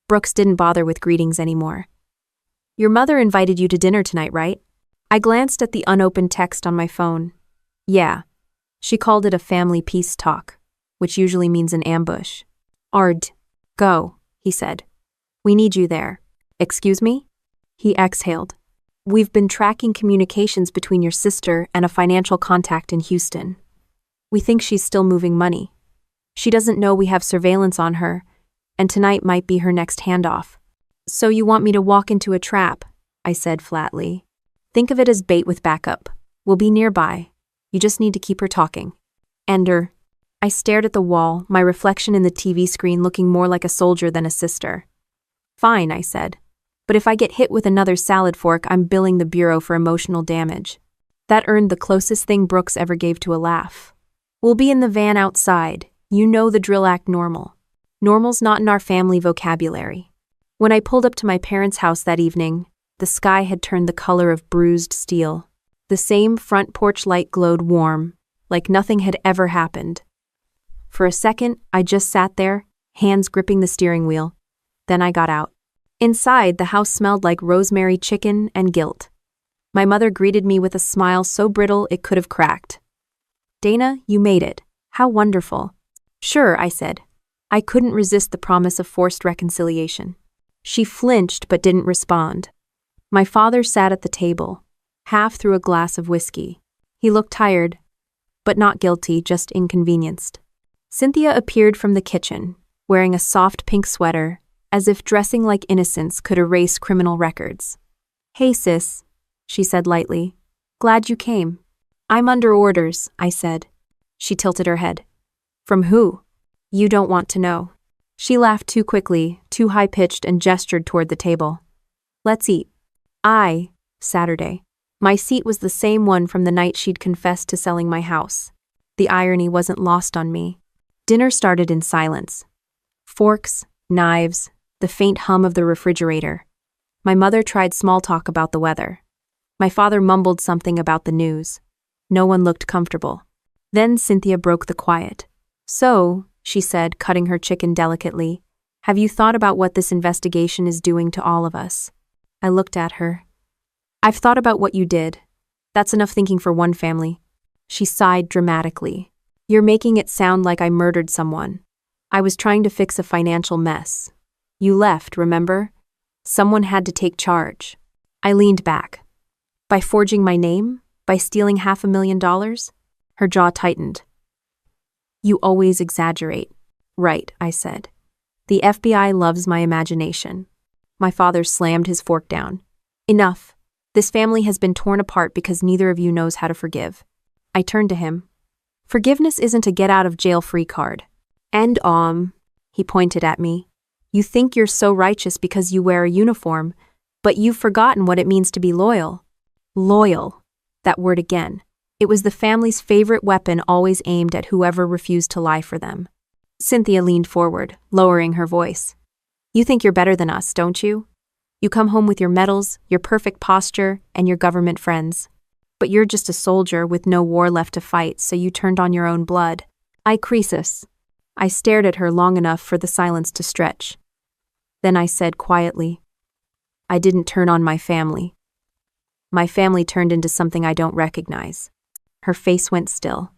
Brooks didn't bother with greetings anymore. Your mother invited you to dinner tonight, right? I glanced at the unopened text on my phone. Yeah. She called it a family peace talk, which usually means an ambush. Ard, go, he said. We need you there. Excuse me? He exhaled. We've been tracking communications between your sister and a financial contact in Houston. We think she's still moving money. She doesn't know we have surveillance on her, and tonight might be her next handoff. So you want me to walk into a trap? I said flatly. Think of it as bait with backup. We'll be nearby. You just need to keep her talking. Ender. I stared at the wall, my reflection in the TV screen looking more like a soldier than a sister. Fine, I said. But if I get hit with another salad fork, I'm billing the Bureau for emotional damage. That earned the closest thing Brooks ever gave to a laugh. We'll be in the van outside. You know the drill act normal. Normal's not in our family vocabulary. When I pulled up to my parents' house that evening, the sky had turned the color of bruised steel. The same front porch light glowed warm, like nothing had ever happened. For a second, I just sat there, hands gripping the steering wheel. Then I got out. Inside, the house smelled like rosemary chicken and guilt. My mother greeted me with a smile so brittle it could have cracked. Dana, you made it. How wonderful. Sure, I said. I couldn't resist the promise of forced reconciliation. She flinched but didn't respond. My father sat at the table, half through a glass of whiskey. He looked tired, but not guilty, just inconvenienced. Cynthia appeared from the kitchen, wearing a soft pink sweater, as if dressing like innocence could erase criminal records. Hey sis, she said lightly. Glad you came. I'm under orders, I said. She tilted her head. From who? You don't want to know. She laughed too quickly, too high-pitched, and gestured toward the table. Let's eat. Saturday. My seat was the same one from the night she'd confessed to selling my house. The irony wasn't lost on me. Dinner started in silence. Forks, knives, the faint hum of the refrigerator. My mother tried small talk about the weather. My father mumbled something about the news. No one looked comfortable. Then Cynthia broke the quiet. So, she said, cutting her chicken delicately, have you thought about what this investigation is doing to all of us? I looked at her. I've thought about what you did. That's enough thinking for one family. She sighed dramatically. You're making it sound like I murdered someone. I was trying to fix a financial mess. You left, remember? Someone had to take charge. I leaned back. By forging my name? By stealing $500,000? Her jaw tightened. You always exaggerate. Right, I said. The FBI loves my imagination. My father slammed his fork down. Enough. This family has been torn apart because neither of you knows how to forgive. I turned to him. Forgiveness isn't a get-out-of-jail-free card. And, he pointed at me. You think you're so righteous because you wear a uniform, but you've forgotten what it means to be loyal. Loyal. That word again. It was the family's favorite weapon, always aimed at whoever refused to lie for them. Cynthia leaned forward, lowering her voice. You think you're better than us, don't you? You come home with your medals, your perfect posture, and your government friends. But you're just a soldier with no war left to fight, so you turned on your own blood. Crisis. I stared at her long enough for the silence to stretch. Then I said quietly, I didn't turn on my family. My family turned into something I don't recognize. Her face went still.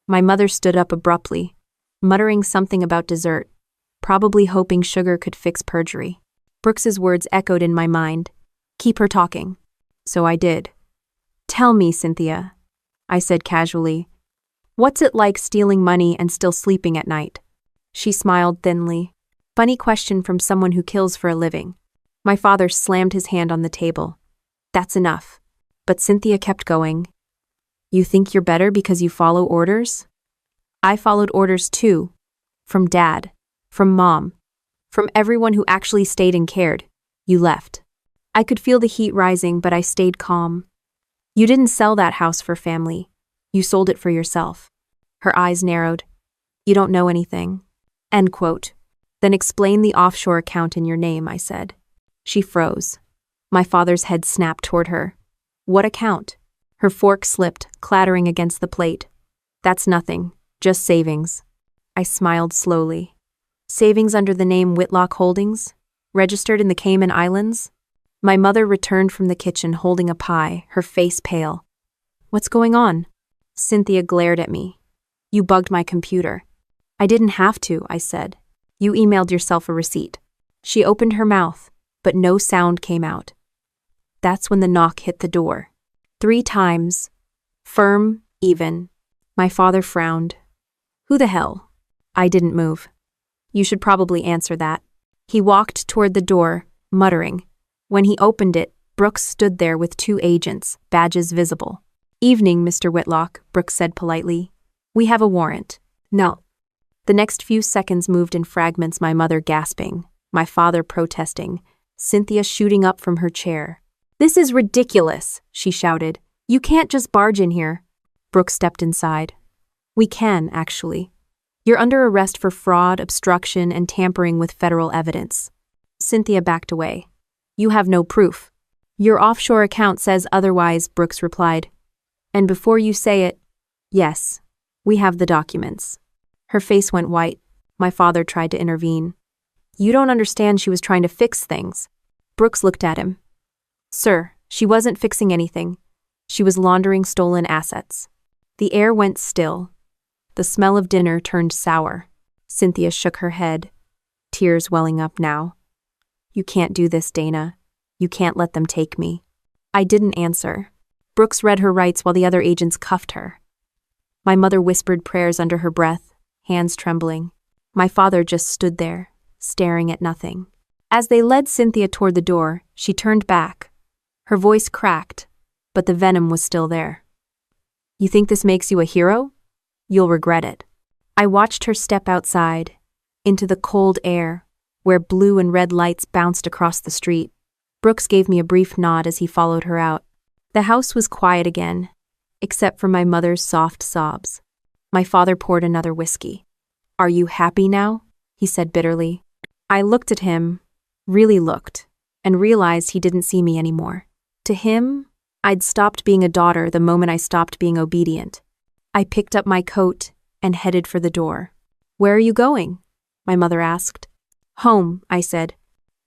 My mother stood up abruptly, muttering something about dessert, probably hoping sugar could fix perjury. Brooks's words echoed in my mind. Keep her talking. So I did. Tell me, Cynthia, I said casually. What's it like stealing money and still sleeping at night? She smiled thinly. Funny question from someone who kills for a living. My father slammed his hand on the table. That's enough. But Cynthia kept going. You think you're better because you follow orders? I followed orders too. From Dad. From Mom. From everyone who actually stayed and cared. You left. I could feel the heat rising, but I stayed calm. You didn't sell that house for family. You sold it for yourself. Her eyes narrowed. You don't know anything. End quote. Then explain the offshore account in your name, I said. She froze. My father's head snapped toward her. What account? Her fork slipped, clattering against the plate. That's nothing, just savings. I smiled slowly. Savings under the name Whitlock Holdings? Registered in the Cayman Islands? My mother returned from the kitchen holding a pie, her face pale. What's going on? Cynthia glared at me. You bugged my computer. I didn't have to, I said. You emailed yourself a receipt. She opened her mouth, but no sound came out. That's when the knock hit the door. 3 times. Firm, even. My father frowned. Who the hell? I didn't move. You should probably answer that. He walked toward the door, muttering. When he opened it, Brooks stood there with 2 agents, badges visible. Evening, Mr. Whitlock, Brooks said politely. We have a warrant. No. The next few seconds moved in fragments, my mother gasping, my father protesting, Cynthia shooting up from her chair. This is ridiculous, she shouted. You can't just barge in here. Brooks stepped inside. We can, actually. You're under arrest for fraud, obstruction, and tampering with federal evidence. Cynthia backed away. You have no proof. Your offshore account says otherwise, Brooks replied. And before you say it, yes, we have the documents. Her face went white. My father tried to intervene. You don't understand, she was trying to fix things. Brooks looked at him. Sir, she wasn't fixing anything. She was laundering stolen assets. The air went still. The smell of dinner turned sour. Cynthia shook her head, tears welling up now. You can't do this, Dana. You can't let them take me. I didn't answer. Brooks read her rights while the other agents cuffed her. My mother whispered prayers under her breath, hands trembling. My father just stood there, staring at nothing. As they led Cynthia toward the door, she turned back. Her voice cracked, but the venom was still there. You think this makes you a hero? You'll regret it. I watched her step outside, into the cold air, where blue and red lights bounced across the street. Brooks gave me a brief nod as he followed her out. The house was quiet again, except for my mother's soft sobs. My father poured another whiskey. Are you happy now? He said bitterly. I looked at him, really looked, and realized he didn't see me anymore. To him, I'd stopped being a daughter the moment I stopped being obedient. I picked up my coat and headed for the door. Where are you going? My mother asked. Home, I said.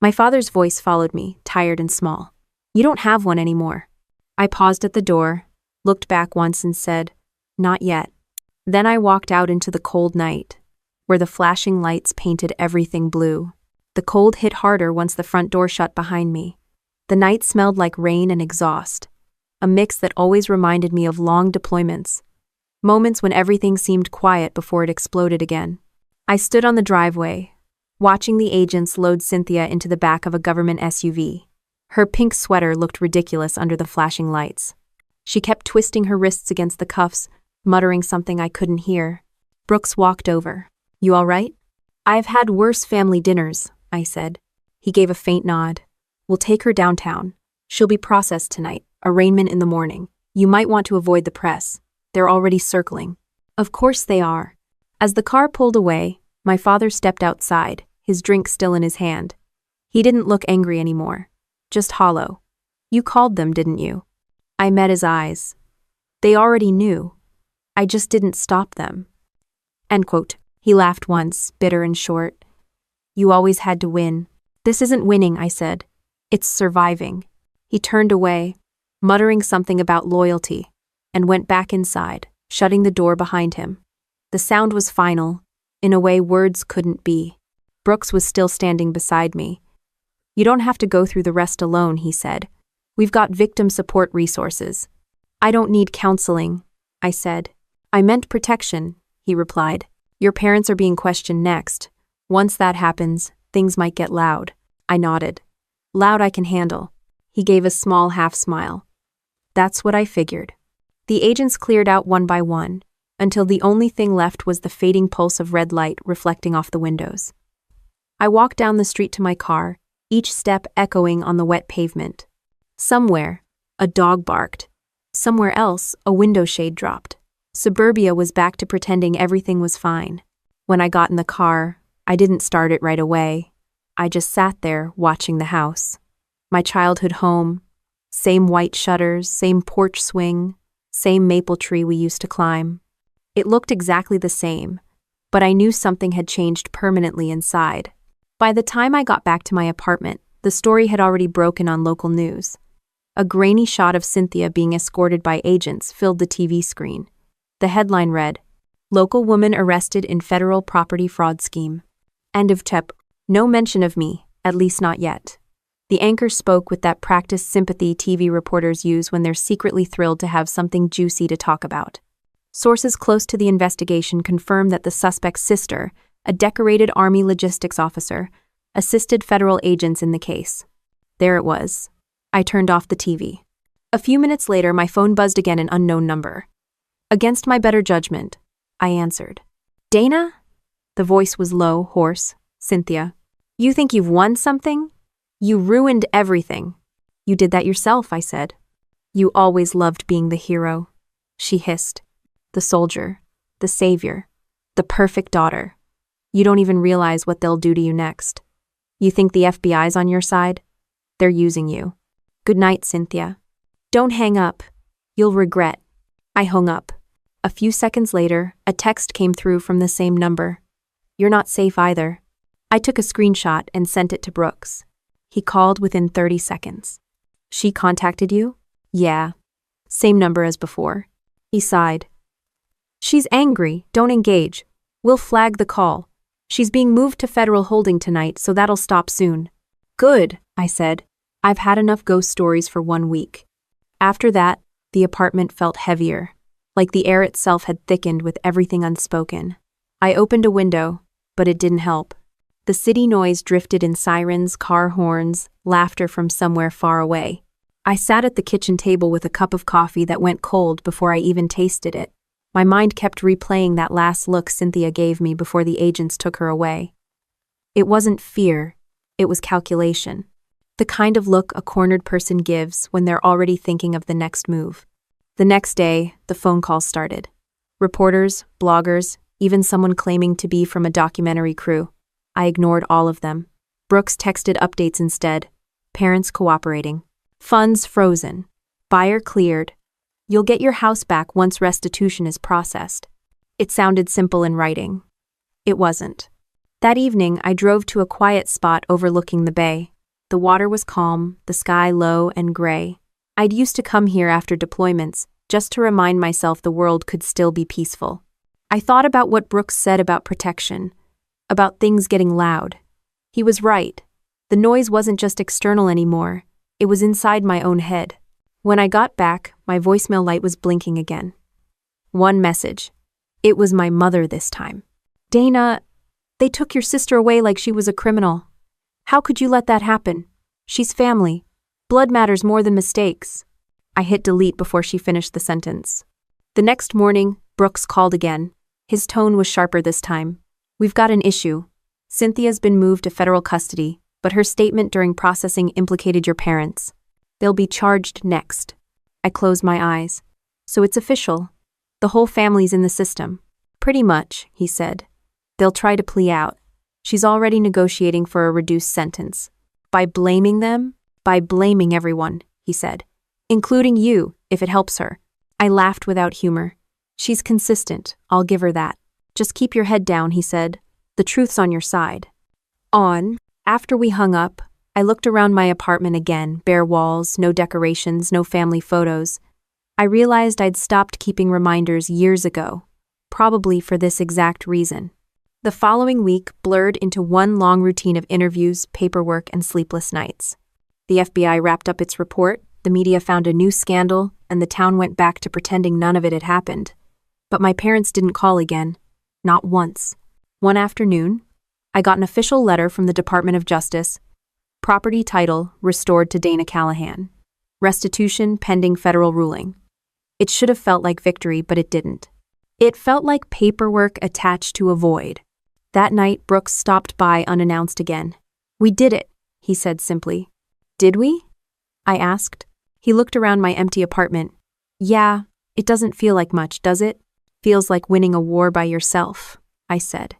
My father's voice followed me, tired and small. You don't have one anymore. I paused at the door, looked back once and said, Not yet. Then I walked out into the cold night, where the flashing lights painted everything blue. The cold hit harder once the front door shut behind me. The night smelled like rain and exhaust, a mix that always reminded me of long deployments, moments when everything seemed quiet before it exploded again. I stood on the driveway, watching the agents load Cynthia into the back of a government SUV. Her pink sweater looked ridiculous under the flashing lights. She kept twisting her wrists against the cuffs, muttering something I couldn't hear. Brooks walked over. You all right? I've had worse family dinners, I said. He gave a faint nod. We'll take her downtown. She'll be processed tonight, arraignment in the morning. You might want to avoid the press. They're already circling. Of course they are. As the car pulled away, my father stepped outside, his drink still in his hand. He didn't look angry anymore, just hollow. You called them, didn't you? I met his eyes. They already knew. I just didn't stop them. End quote. He laughed once, bitter and short. You always had to win. This isn't winning, I said. It's surviving. He turned away, muttering something about loyalty, and went back inside, shutting the door behind him. The sound was final, in a way words couldn't be. Brooks was still standing beside me. You don't have to go through the rest alone, he said. We've got victim support resources. I don't need counseling, I said. I meant protection, he replied. Your parents are being questioned next. Once that happens, things might get loud. I nodded. Loud I can handle. He gave a small half-smile. That's what I figured. The agents cleared out one by one, until the only thing left was the fading pulse of red light reflecting off the windows. I walked down the street to my car, each step echoing on the wet pavement. Somewhere, a dog barked. Somewhere else, a window shade dropped. Suburbia was back to pretending everything was fine. When I got in the car, I didn't start it right away. I just sat there, watching the house. My childhood home. Same white shutters, same porch swing, same maple tree we used to climb. It looked exactly the same, but I knew something had changed permanently inside. By the time I got back to my apartment, the story had already broken on local news. A grainy shot of Cynthia being escorted by agents filled the TV screen. The headline read, Local woman arrested in federal property fraud scheme. End of chap. No mention of me, at least not yet. The anchor spoke with that practiced sympathy TV reporters use when they're secretly thrilled to have something juicy to talk about. Sources close to the investigation confirmed that the suspect's sister, a decorated Army logistics officer, assisted federal agents in the case. There it was. I turned off the TV. A few minutes later, my phone buzzed again, an unknown number. Against my better judgment, I answered. Dana? The voice was low, hoarse. Cynthia. You think you've won something? You ruined everything. You did that yourself, I said. You always loved being the hero, she hissed. The soldier, the savior, the perfect daughter. You don't even realize what they'll do to you next. You think the FBI's on your side? They're using you. Good night, Cynthia. Don't hang up. You'll regret. I hung up. A few seconds later, a text came through from the same number. You're not safe either. I took a screenshot and sent it to Brooks. He called within 30 seconds. She contacted you? Yeah. Same number as before. He sighed. She's angry. Don't engage. We'll flag the call. She's being moved to federal holding tonight, so that'll stop soon. Good, I said. I've had enough ghost stories for 1 week. After that, the apartment felt heavier, like the air itself had thickened with everything unspoken. I opened a window, but it didn't help. The city noise drifted in sirens, car horns, laughter from somewhere far away. I sat at the kitchen table with a cup of coffee that went cold before I even tasted it. My mind kept replaying that last look Cynthia gave me before the agents took her away. It wasn't fear, it was calculation. The kind of look a cornered person gives when they're already thinking of the next move. The next day, the phone calls started. Reporters, bloggers, even someone claiming to be from a documentary crew. I ignored all of them. Brooks texted updates instead. Parents cooperating. Funds frozen. Buyer cleared. You'll get your house back once restitution is processed. It sounded simple in writing. It wasn't. That evening, I drove to a quiet spot overlooking the bay. The water was calm, the sky low and gray. I'd used to come here after deployments, just to remind myself the world could still be peaceful. I thought about what Brooks said about protection, about things getting loud. He was right. The noise wasn't just external anymore, it was inside my own head. When I got back, my voicemail light was blinking again. One message. It was my mother this time. Dana, they took your sister away like she was a criminal. How could you let that happen? She's family. Blood matters more than mistakes. I hit delete before she finished the sentence. The next morning, Brooks called again. His tone was sharper this time. We've got an issue. Cynthia's been moved to federal custody, but her statement during processing implicated your parents. They'll be charged next. I closed my eyes. So it's official. The whole family's in the system. Pretty much, he said. They'll try to plea out. She's already negotiating for a reduced sentence. By blaming them? By blaming everyone, he said. Including you, if it helps her. I laughed without humor. She's consistent, I'll give her that. Just keep your head down, he said. The truth's on your side. After we hung up, I looked around my apartment again, bare walls, no decorations, no family photos. I realized I'd stopped keeping reminders years ago, probably for this exact reason. The following week blurred into one long routine of interviews, paperwork, and sleepless nights. The FBI wrapped up its report, the media found a new scandal, and the town went back to pretending none of it had happened. But my parents didn't call again. Not once. One afternoon, I got an official letter from the Department of Justice. Property title restored to Dana Callahan. Restitution pending federal ruling. It should have felt like victory, but it didn't. It felt like paperwork attached to a void. That night, Brooks stopped by unannounced again. We did it, he said simply. Did we? I asked. He looked around my empty apartment. Yeah, it doesn't feel like much, does it? Feels like winning a war by yourself, I said.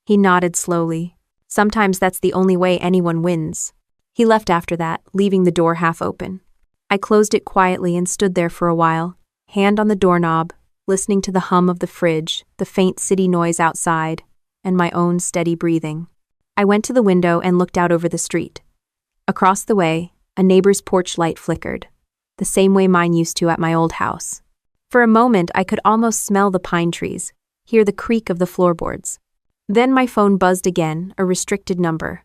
He nodded slowly. Sometimes that's the only way anyone wins. He left after that, leaving the door half open. I closed it quietly and stood there for a while, hand on the doorknob, listening to the hum of the fridge, the faint city noise outside, and my own steady breathing. I went to the window and looked out over the street. Across the way, a neighbor's porch light flickered, the same way mine used to at my old house. For a moment, I could almost smell the pine trees, hear the creak of the floorboards. Then my phone buzzed again, a restricted number.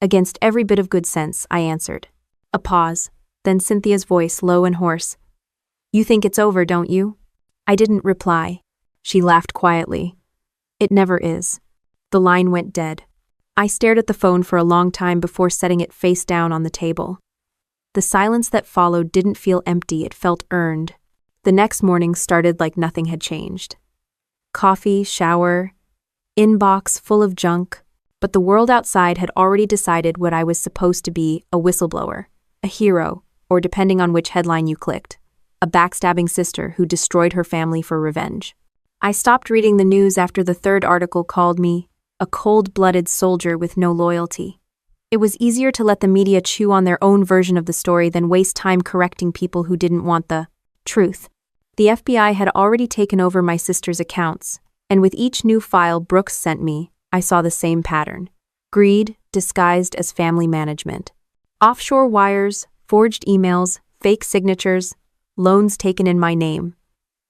Against every bit of good sense, I answered. A pause, then Cynthia's voice low and hoarse. You think it's over, don't you? I didn't reply. She laughed quietly. It never is. The line went dead. I stared at the phone for a long time before setting it face down on the table. The silence that followed didn't feel empty, it felt earned. The next morning started like nothing had changed. Coffee, shower, inbox full of junk, but the world outside had already decided what I was supposed to be: a whistleblower, a hero, or depending on which headline you clicked, a backstabbing sister who destroyed her family for revenge. I stopped reading the news after the third article called me a cold-blooded soldier with no loyalty. It was easier to let the media chew on their own version of the story than waste time correcting people who didn't want the truth. The FBI had already taken over my sister's accounts, and with each new file Brooks sent me, I saw the same pattern: greed disguised as family management. Offshore wires, forged emails, fake signatures, loans taken in my name.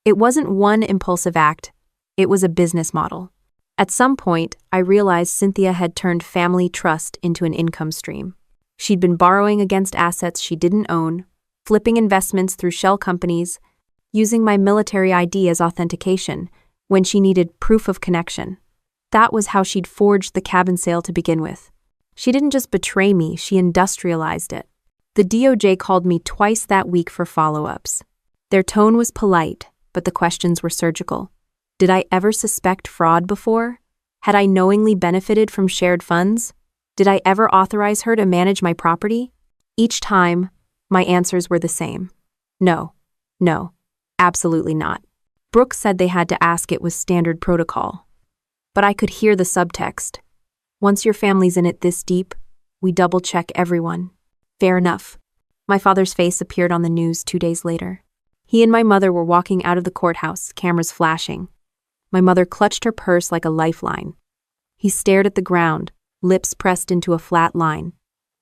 It wasn't one impulsive act, it was a business model. At some point, I realized Cynthia had turned family trust into an income stream. She'd been borrowing against assets she didn't own, flipping investments through shell companies, using my military ID as authentication when she needed proof of connection. That was how she'd forged the cabin sale to begin with. She didn't just betray me, she industrialized it. The DOJ called me twice that week for follow-ups. Their tone was polite, but the questions were surgical. Did I ever suspect fraud before? Had I knowingly benefited from shared funds? Did I ever authorize her to manage my property? Each time, my answers were the same. No, absolutely not. Brooks said they had to ask, it was standard protocol. But I could hear the subtext. Once your family's in it this deep, we double-check everyone. Fair enough. My father's face appeared on the news 2 days later. He and my mother were walking out of the courthouse, cameras flashing. My mother clutched her purse like a lifeline. He stared at the ground, lips pressed into a flat line.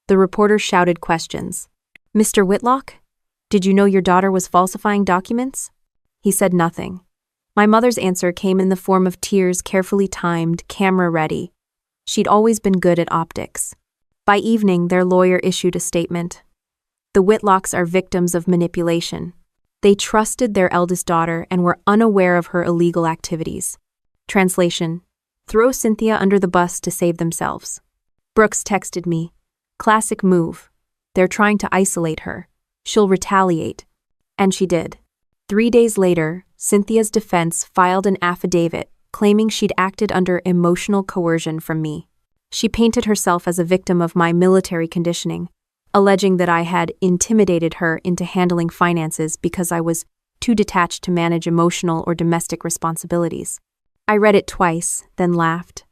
The reporter shouted questions. "Mr. Whitlock, did you know your daughter was falsifying documents?" He said nothing. My mother's answer came in the form of tears, carefully timed, camera-ready. She'd always been good at optics. By evening, their lawyer issued a statement. The Whitlocks are victims of manipulation. They trusted their eldest daughter and were unaware of her illegal activities. Translation: throw Cynthia under the bus to save themselves. Brooks texted me, "Classic move. They're trying to isolate her. She'll retaliate." And she did. 3 days later, Cynthia's defense filed an affidavit claiming she'd acted under emotional coercion from me. She painted herself as a victim of my military conditioning, alleging that I had intimidated her into handling finances because I was too detached to manage emotional or domestic responsibilities. I read it twice, then laughed.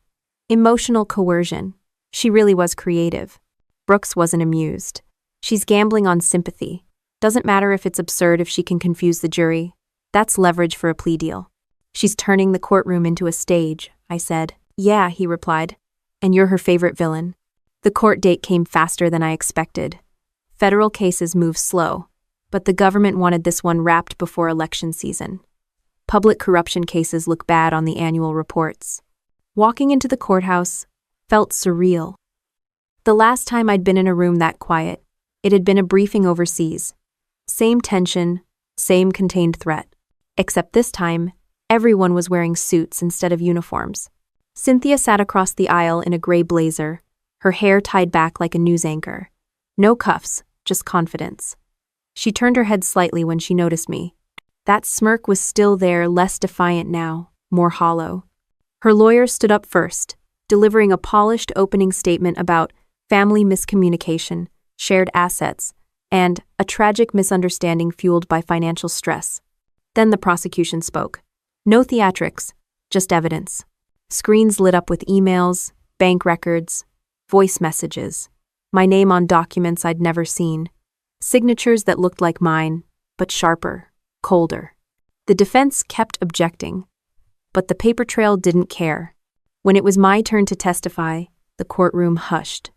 Emotional coercion. She really was creative. Brooks wasn't amused. She's gambling on sympathy. Doesn't matter if it's absurd if she can confuse the jury. That's leverage for a plea deal. She's turning the courtroom into a stage, I said. Yeah, he replied. And you're her favorite villain. The court date came faster than I expected. Federal cases move slow, but the government wanted this one wrapped before election season. Public corruption cases look bad on the annual reports. Walking into the courthouse felt surreal. The last time I'd been in a room that quiet, it had been a briefing overseas. Same tension, same contained threat. Except this time, everyone was wearing suits instead of uniforms. Cynthia sat across the aisle in a gray blazer, her hair tied back like a news anchor. No cuffs, just confidence. She turned her head slightly when she noticed me. That smirk was still there, less defiant now, more hollow. Her lawyer stood up first, delivering a polished opening statement about family miscommunication, shared assets, and a tragic misunderstanding fueled by financial stress. Then the prosecution spoke. No theatrics, just evidence. Screens lit up with emails, bank records, voice messages, my name on documents I'd never seen, signatures that looked like mine, but sharper, colder. The defense kept objecting, but the paper trail didn't care. When it was my turn to testify, the courtroom hushed.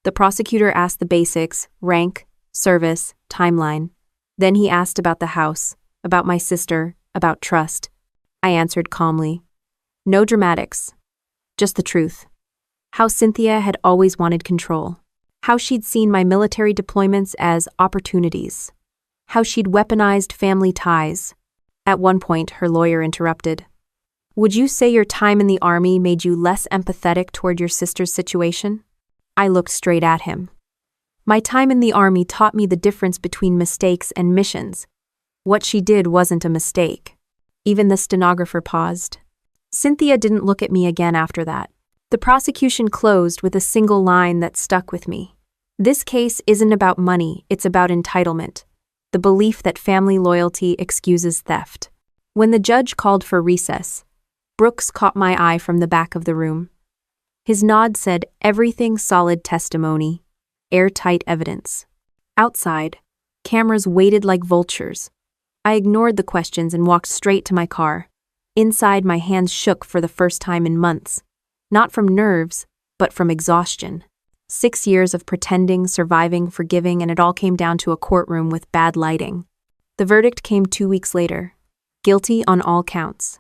The prosecutor asked the basics: rank, service, timeline. Then he asked about the house, about my sister, about trust. I answered calmly. No dramatics, just the truth. How Cynthia had always wanted control. How she'd seen my military deployments as opportunities. How she'd weaponized family ties. At one point, her lawyer interrupted. Would you say your time in the army made you less empathetic toward your sister's situation? I looked straight at him. My time in the army taught me the difference between mistakes and missions. What she did wasn't a mistake. Even the stenographer paused. Cynthia didn't look at me again after that. The prosecution closed with a single line that stuck with me. This case isn't about money, it's about entitlement. The belief that family loyalty excuses theft. When the judge called for recess, Brooks caught my eye from the back of the room. His nod said, "Everything solid testimony, airtight evidence." Outside, cameras waited like vultures. I ignored the questions and walked straight to my car. Inside, my hands shook for the first time in months. Not from nerves, but from exhaustion. 6 years of pretending, surviving, forgiving, and it all came down to a courtroom with bad lighting. The verdict came 2 weeks later. Guilty on all counts.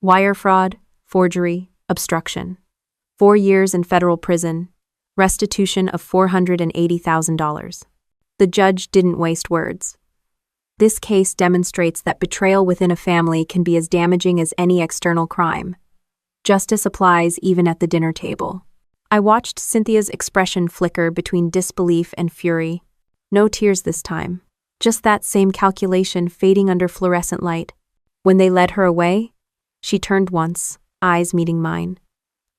Wire fraud, forgery, obstruction. 4 years in federal prison. Restitution of $480,000. The judge didn't waste words. This case demonstrates that betrayal within a family can be as damaging as any external crime. Justice applies even at the dinner table. I watched Cynthia's expression flicker between disbelief and fury. No tears this time. Just that same calculation fading under fluorescent light. When they led her away, she turned once, eyes meeting mine.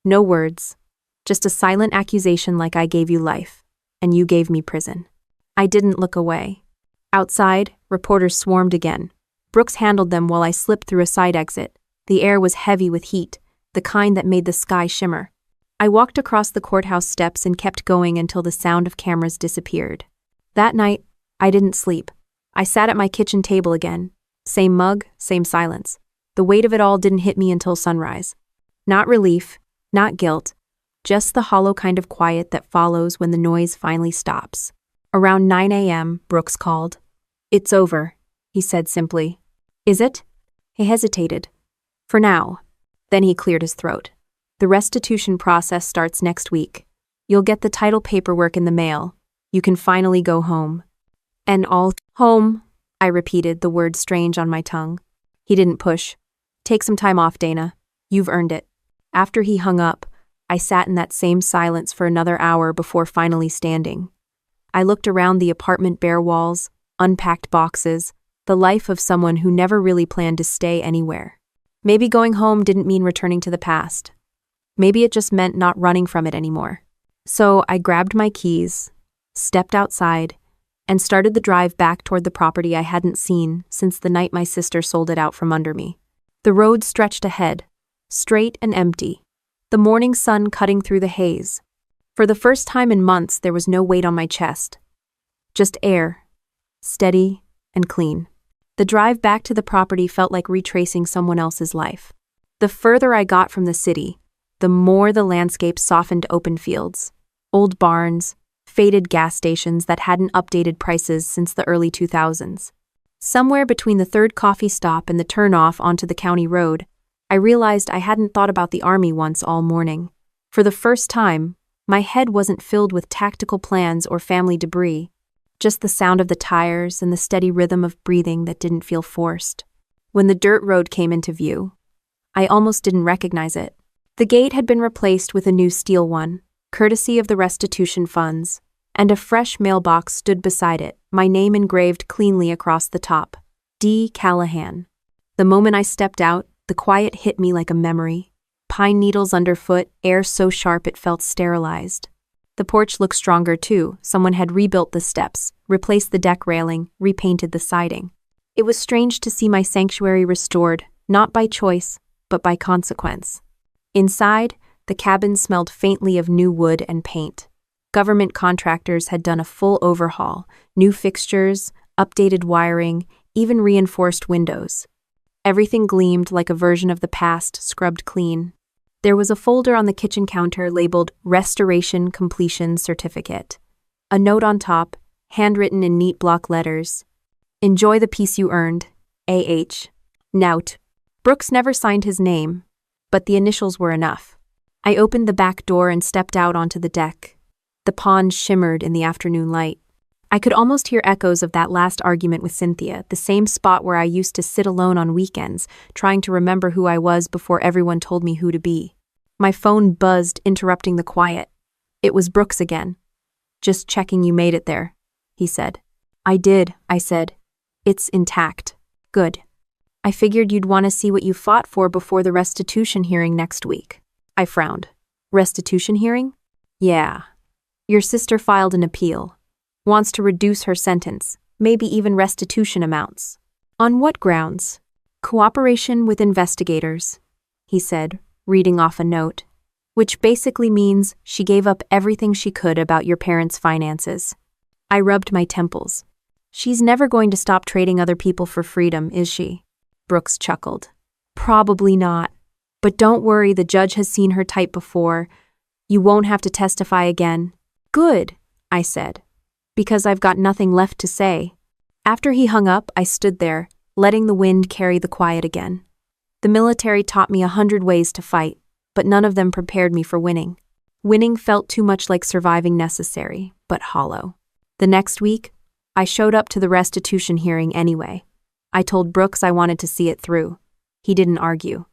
No words, just a silent accusation like I gave you life, and you gave me prison. I didn't look away. Outside, reporters swarmed again. Brooks handled them while I slipped through a side exit. The air was heavy with heat, the kind that made the sky shimmer. I walked across the courthouse steps and kept going until the sound of cameras disappeared. That night, I didn't sleep. I sat at my kitchen table again. Same mug, same silence. The weight of it all didn't hit me until sunrise. Not relief, not guilt, just the hollow kind of quiet that follows when the noise finally stops. Around 9 a.m., Brooks called. "It's over," he said simply. "Is it?" He hesitated. "For now." Then he cleared his throat. "The restitution process starts next week. You'll get the title paperwork in the mail. You can finally go home." "And all home," I repeated, the word strange on my tongue. He didn't push. "Take some time off, Dana. You've earned it." After he hung up, I sat in that same silence for another hour before finally standing. I looked around the apartment, bare walls, unpacked boxes, the life of someone who never really planned to stay anywhere. Maybe going home didn't mean returning to the past. Maybe it just meant not running from it anymore. So I grabbed my keys, stepped outside, and started the drive back toward the property I hadn't seen since the night my sister sold it out from under me. The road stretched ahead, straight and empty, the morning sun cutting through the haze. For the first time in months, there was no weight on my chest. Just air, steady and clean. The drive back to the property felt like retracing someone else's life. The further I got from the city, the more the landscape softened open fields, old barns, faded gas stations that hadn't updated prices since the early 2000s. Somewhere between the third coffee stop and the turnoff onto the county road, I realized I hadn't thought about the army once all morning. For the first time, my head wasn't filled with tactical plans or family debris, just the sound of the tires and the steady rhythm of breathing that didn't feel forced. When the dirt road came into view, I almost didn't recognize it. The gate had been replaced with a new steel one, courtesy of the restitution funds, and a fresh mailbox stood beside it, my name engraved cleanly across the top. D. Callahan. The moment I stepped out, the quiet hit me like a memory. Pine needles underfoot, air so sharp it felt sterilized. The porch looked stronger too. Someone had rebuilt the steps, replaced the deck railing, repainted the siding. It was strange to see my sanctuary restored, not by choice, but by consequence. Inside, the cabin smelled faintly of new wood and paint. Government contractors had done a full overhaul, new fixtures, updated wiring, even reinforced windows. Everything gleamed like a version of the past, scrubbed clean. There was a folder on the kitchen counter labeled Restoration Completion Certificate. A note on top, handwritten in neat block letters. "Enjoy the peace you earned, A.H. Nout." Brooks never signed his name, but the initials were enough. I opened the back door and stepped out onto the deck. The pond shimmered in the afternoon light. I could almost hear echoes of that last argument with Cynthia, the same spot where I used to sit alone on weekends, trying to remember who I was before everyone told me who to be. My phone buzzed, interrupting the quiet. It was Brooks again. "Just checking you made it there," he said. "I did," I said. "It's intact." "Good. I figured you'd want to see what you fought for before the restitution hearing next week." I frowned. "Restitution hearing?" "Yeah. Your sister filed an appeal. Wants to reduce her sentence, maybe even restitution amounts." "On what grounds?" "Cooperation with investigators," he said, reading off a note, "which basically means she gave up everything she could about your parents' finances." I rubbed my temples. "She's never going to stop trading other people for freedom, is she?" Brooks chuckled. "Probably not. But don't worry, the judge has seen her type before. You won't have to testify again." "Good," I said, "because I've got nothing left to say." After he hung up, I stood there, letting the wind carry the quiet again. The military taught me 100 ways to fight, but none of them prepared me for winning. Winning felt too much like surviving necessary, but hollow. The next week, I showed up to the restitution hearing anyway. I told Brooks I wanted to see it through. He didn't argue.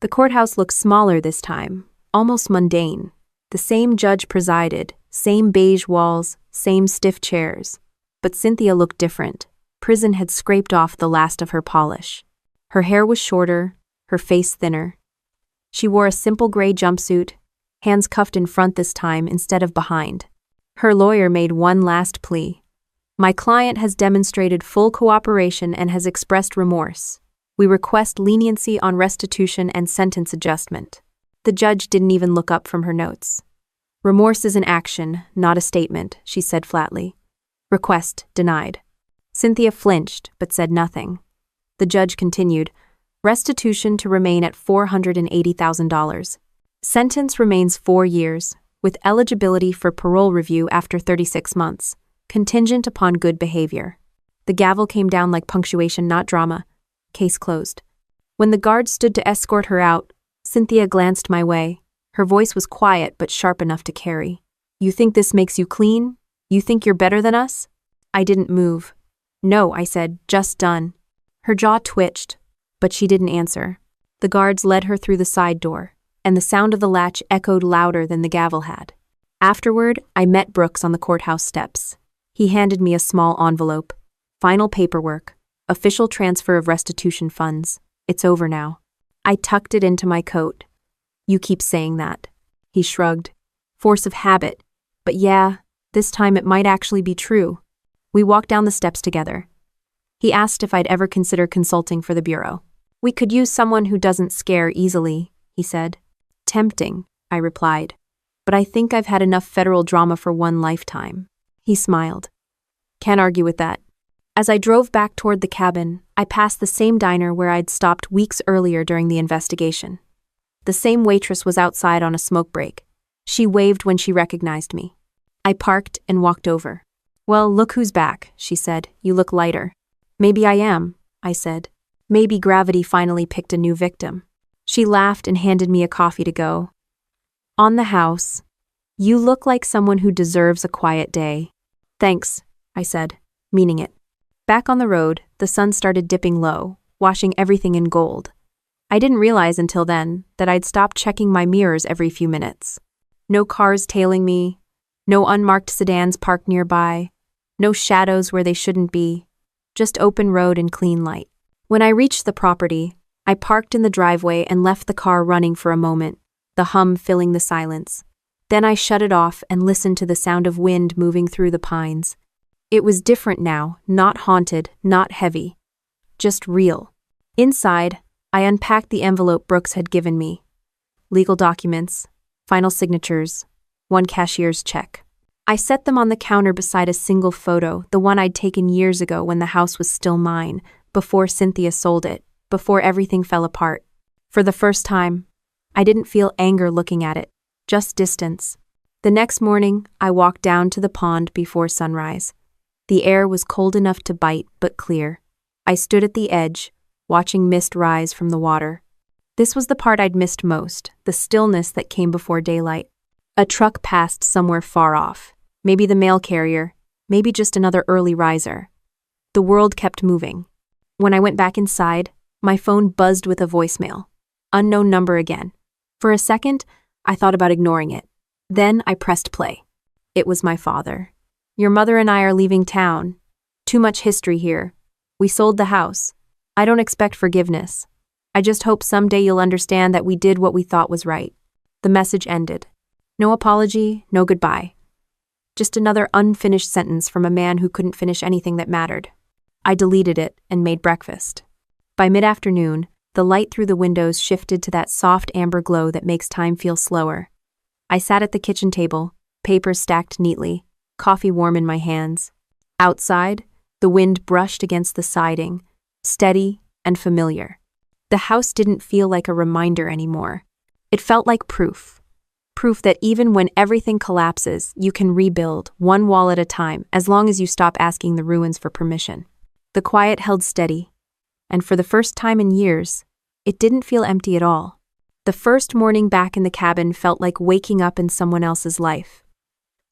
The courthouse looked smaller this time, almost mundane. The same judge presided, same beige walls, same stiff chairs. But Cynthia looked different. Prison had scraped off the last of her polish. Her hair was shorter, her face thinner. She wore a simple gray jumpsuit, hands cuffed in front this time instead of behind. Her lawyer made one last plea. "My client has demonstrated full cooperation and has expressed remorse. We request leniency on restitution and sentence adjustment." The judge didn't even look up from her notes. "Remorse is an action, not a statement," she said flatly. "Request denied." Cynthia flinched, but said nothing. The judge continued, "Restitution to remain at $480,000. Sentence remains 4 years, with eligibility for parole review after 36 months, contingent upon good behavior." The gavel came down like punctuation, not drama. Case closed. When the guards stood to escort her out, Cynthia glanced my way. Her voice was quiet but sharp enough to carry. "You think this makes you clean? You think you're better than us?" I didn't move. "No," I said, "just done." Her jaw twitched, but she didn't answer. The guards led her through the side door, and the sound of the latch echoed louder than the gavel had. Afterward, I met Brooks on the courthouse steps. He handed me a small envelope. "Final paperwork. Official transfer of restitution funds. It's over now." I tucked it into my coat. "You keep saying that." He shrugged. "Force of habit. But yeah, this time it might actually be true." We walked down the steps together. He asked if I'd ever consider consulting for the Bureau. "We could use someone who doesn't scare easily," he said. "Tempting," I replied. "But I think I've had enough federal drama for one lifetime." He smiled. "Can't argue with that." As I drove back toward the cabin, I passed the same diner where I'd stopped weeks earlier during the investigation. The same waitress was outside on a smoke break. She waved when she recognized me. I parked and walked over. "Well, look who's back," she said. "You look lighter." "Maybe I am," I said. "Maybe gravity finally picked a new victim." She laughed and handed me a coffee to go. "On the house. You look like someone who deserves a quiet day." "Thanks," I said, meaning it. Back on the road, the sun started dipping low, washing everything in gold. I didn't realize until then that I'd stopped checking my mirrors every few minutes. No cars tailing me, no unmarked sedans parked nearby, no shadows where they shouldn't be, just open road and clean light. When I reached the property, I parked in the driveway and left the car running for a moment, the hum filling the silence. Then I shut it off and listened to the sound of wind moving through the pines. It was different now, not haunted, not heavy, just real. Inside, I unpacked the envelope Brooks had given me. Legal documents, final signatures, one cashier's check. I set them on the counter beside a single photo, the one I'd taken years ago when the house was still mine, before Cynthia sold it, before everything fell apart. For the first time, I didn't feel anger looking at it, just distance. The next morning, I walked down to the pond before sunrise. The air was cold enough to bite, but clear. I stood at the edge, watching mist rise from the water. This was the part I'd missed most, the stillness that came before daylight. A truck passed somewhere far off, maybe the mail carrier, maybe just another early riser. The world kept moving. When I went back inside, my phone buzzed with a voicemail. Unknown number again. For a second, I thought about ignoring it. Then I pressed play. It was my father. "Your mother and I are leaving town. Too much history here. We sold the house. I don't expect forgiveness. I just hope someday you'll understand that we did what we thought was right." The message ended. No apology, no goodbye. Just another unfinished sentence from a man who couldn't finish anything that mattered. I deleted it and made breakfast. By mid-afternoon, the light through the windows shifted to that soft amber glow that makes time feel slower. I sat at the kitchen table, papers stacked neatly, coffee warm in my hands. Outside, the wind brushed against the siding, steady and familiar. The house didn't feel like a reminder anymore. It felt like proof. Proof that even when everything collapses, you can rebuild, one wall at a time, as long as you stop asking the ruins for permission. The quiet held steady, and for the first time in years, it didn't feel empty at all. The first morning back in the cabin felt like waking up in someone else's life.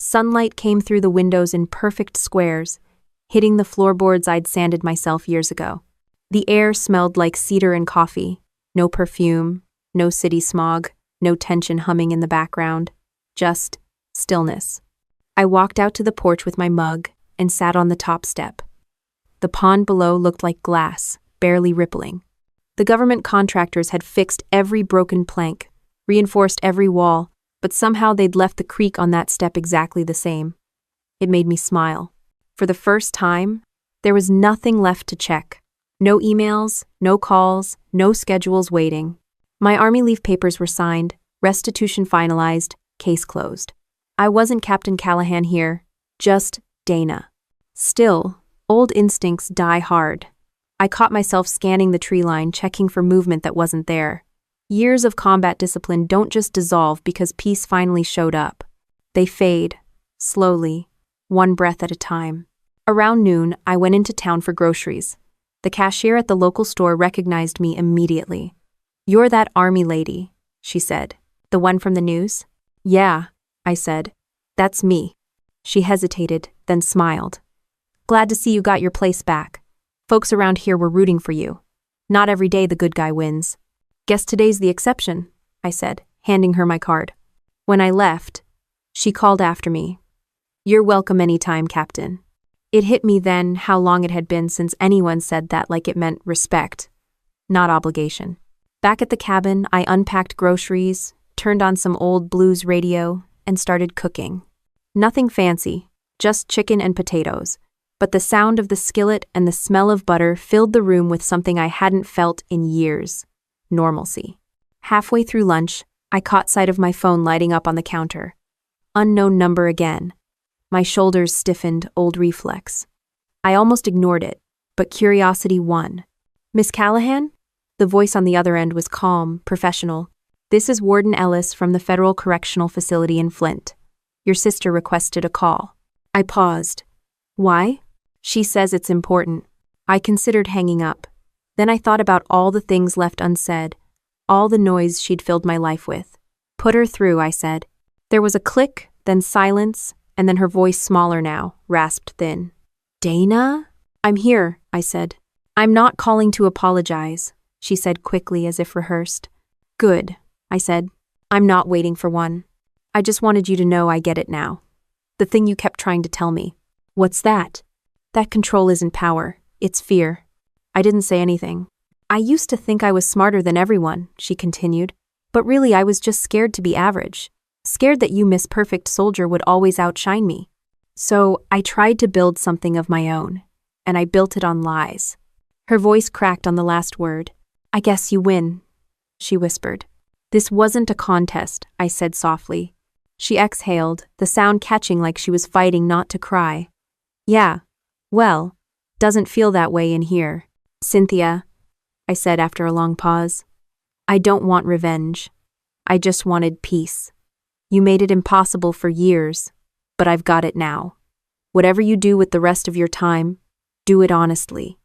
Sunlight came through the windows in perfect squares, hitting the floorboards I'd sanded myself years ago. The air smelled like cedar and coffee, no perfume, no city smog, no tension humming in the background, just stillness. I walked out to the porch with my mug and sat on the top step. The pond below looked like glass, barely rippling. The government contractors had fixed every broken plank, reinforced every wall, but somehow they'd left the creek on that step exactly the same. It made me smile. For the first time, there was nothing left to check. No emails, no calls, no schedules waiting. My army leave papers were signed, restitution finalized, case closed. I wasn't Captain Callahan here, just Dana. Still, old instincts die hard. I caught myself scanning the tree line, checking for movement that wasn't there. Years of combat discipline don't just dissolve because peace finally showed up. They fade, slowly, one breath at a time. Around noon, I went into town for groceries. The cashier at the local store recognized me immediately. "You're that army lady," she said. "The one from the news?" "Yeah," I said. "That's me." She hesitated, then smiled. "Glad to see you got your place back. Folks around here were rooting for you. Not every day the good guy wins." "Guess today's the exception," I said, handing her my card. When I left, she called after me. "You're welcome anytime, Captain." It hit me then how long it had been since anyone said that like it meant respect, not obligation. Back at the cabin, I unpacked groceries, turned on some old blues radio, and started cooking. Nothing fancy, just chicken and potatoes, but the sound of the skillet and the smell of butter filled the room with something I hadn't felt in years: normalcy. Halfway through lunch, I caught sight of my phone lighting up on the counter. Unknown number again. My shoulders stiffened, old reflex. I almost ignored it, but curiosity won. "Miss Callahan?" The voice on the other end was calm, professional. "This is Warden Ellis from the Federal Correctional Facility in Flint. Your sister requested a call." I paused. "Why?" "She says it's important." I considered hanging up. Then I thought about all the things left unsaid, all the noise she'd filled my life with. "Put her through," I said. There was a click, then silence, and then her voice, smaller now, rasped thin. "Dana?" "I'm here," I said. "I'm not calling to apologize," she said quickly as if rehearsed. "Good," I said. "I'm not waiting for one. I just wanted you to know I get it now. The thing you kept trying to tell me." "What's that?" "That control isn't power, it's fear." I didn't say anything. "I used to think I was smarter than everyone," she continued, "but really I was just scared to be average. Scared that you, Miss Perfect Soldier, would always outshine me. So I tried to build something of my own, and I built it on lies." Her voice cracked on the last word. "I guess you win," she whispered. "This wasn't a contest," I said softly. She exhaled, the sound catching like she was fighting not to cry. "Yeah, well, doesn't feel that way in here. Cynthia," I said after a long pause, "I don't want revenge. I just wanted peace. You made it impossible for years, but I've got it now. Whatever you do with the rest of your time, do it honestly.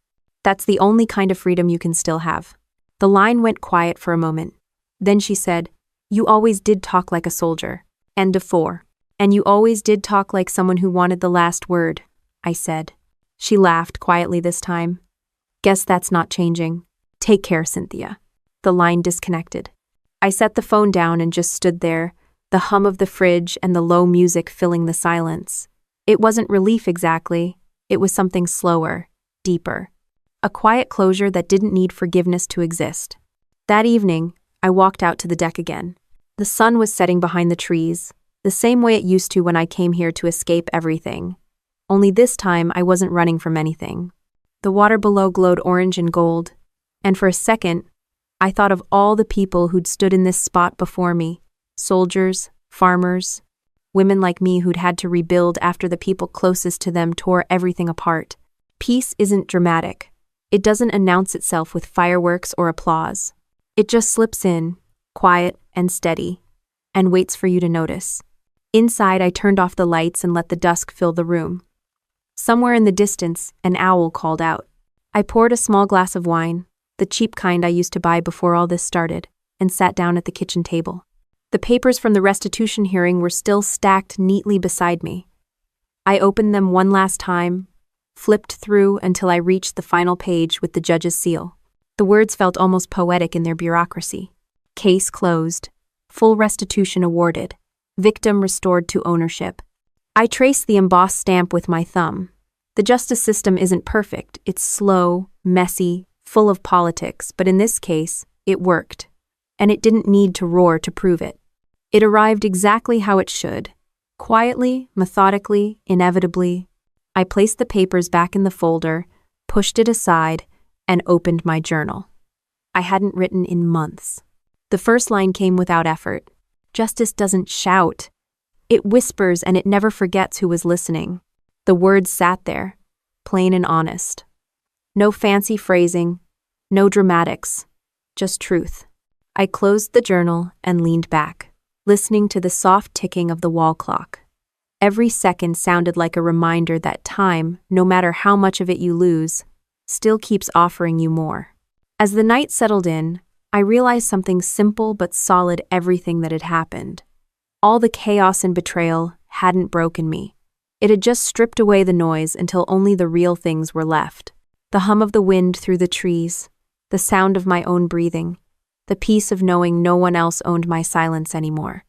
That's the only kind of freedom you can still have." The line went quiet for a moment. Then she said, "You always did talk like a soldier. End of 4. And you always did talk like someone who wanted the last word." I said. She laughed quietly this time. Guess that's not changing. Take care, Cynthia. The line disconnected. I set the phone down and just stood there, the hum of the fridge and the low music filling the silence. It wasn't relief exactly. It was something slower, deeper. A quiet closure that didn't need forgiveness to exist. That evening, I walked out to the deck again. The sun was setting behind the trees, the same way it used to when I came here to escape everything. Only this time I wasn't running from anything. The water below glowed orange and gold, and for a second, I thought of all the people who'd stood in this spot before me. Soldiers, farmers, women like me who'd had to rebuild after the people closest to them tore everything apart. Peace isn't dramatic. It doesn't announce itself with fireworks or applause. It just slips in, quiet and steady, and waits for you to notice. Inside, I turned off the lights and let the dusk fill the room. Somewhere in the distance, an owl called out. I poured a small glass of wine, the cheap kind I used to buy before all this started, and sat down at the kitchen table. The papers from the restitution hearing were still stacked neatly beside me. I opened them one last time, flipped through until I reached the final page with the judge's seal. The words felt almost poetic in their bureaucracy. Case closed. Full restitution awarded. Victim restored to ownership. I traced the embossed stamp with my thumb. The justice system isn't perfect. It's slow, messy, full of politics, but in this case, it worked. And it didn't need to roar to prove it. It arrived exactly how it should. Quietly, methodically, inevitably. I placed the papers back in the folder, pushed it aside, and opened my journal. I hadn't written in months. The first line came without effort. Justice doesn't shout. It whispers and it never forgets who was listening. The words sat there, plain and honest. No fancy phrasing, no dramatics, just truth. I closed the journal and leaned back, listening to the soft ticking of the wall clock. Every second sounded like a reminder that time, no matter how much of it you lose, still keeps offering you more. As the night settled in, I realized something simple but solid everything that had happened. All the chaos and betrayal hadn't broken me. It had just stripped away the noise until only the real things were left. The hum of the wind through the trees, the sound of my own breathing, the peace of knowing no one else owned my silence anymore.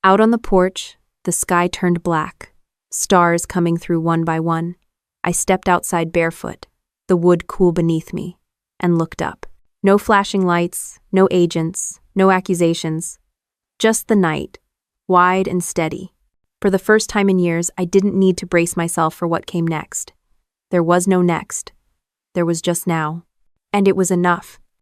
Out on the porch, the sky turned black, stars coming through one by one. I stepped outside barefoot, the wood cool beneath me, and looked up. No flashing lights, no agents, no accusations. Just the night, wide and steady. For the first time in years, I didn't need to brace myself for what came next. There was no next. There was just now. And it was enough.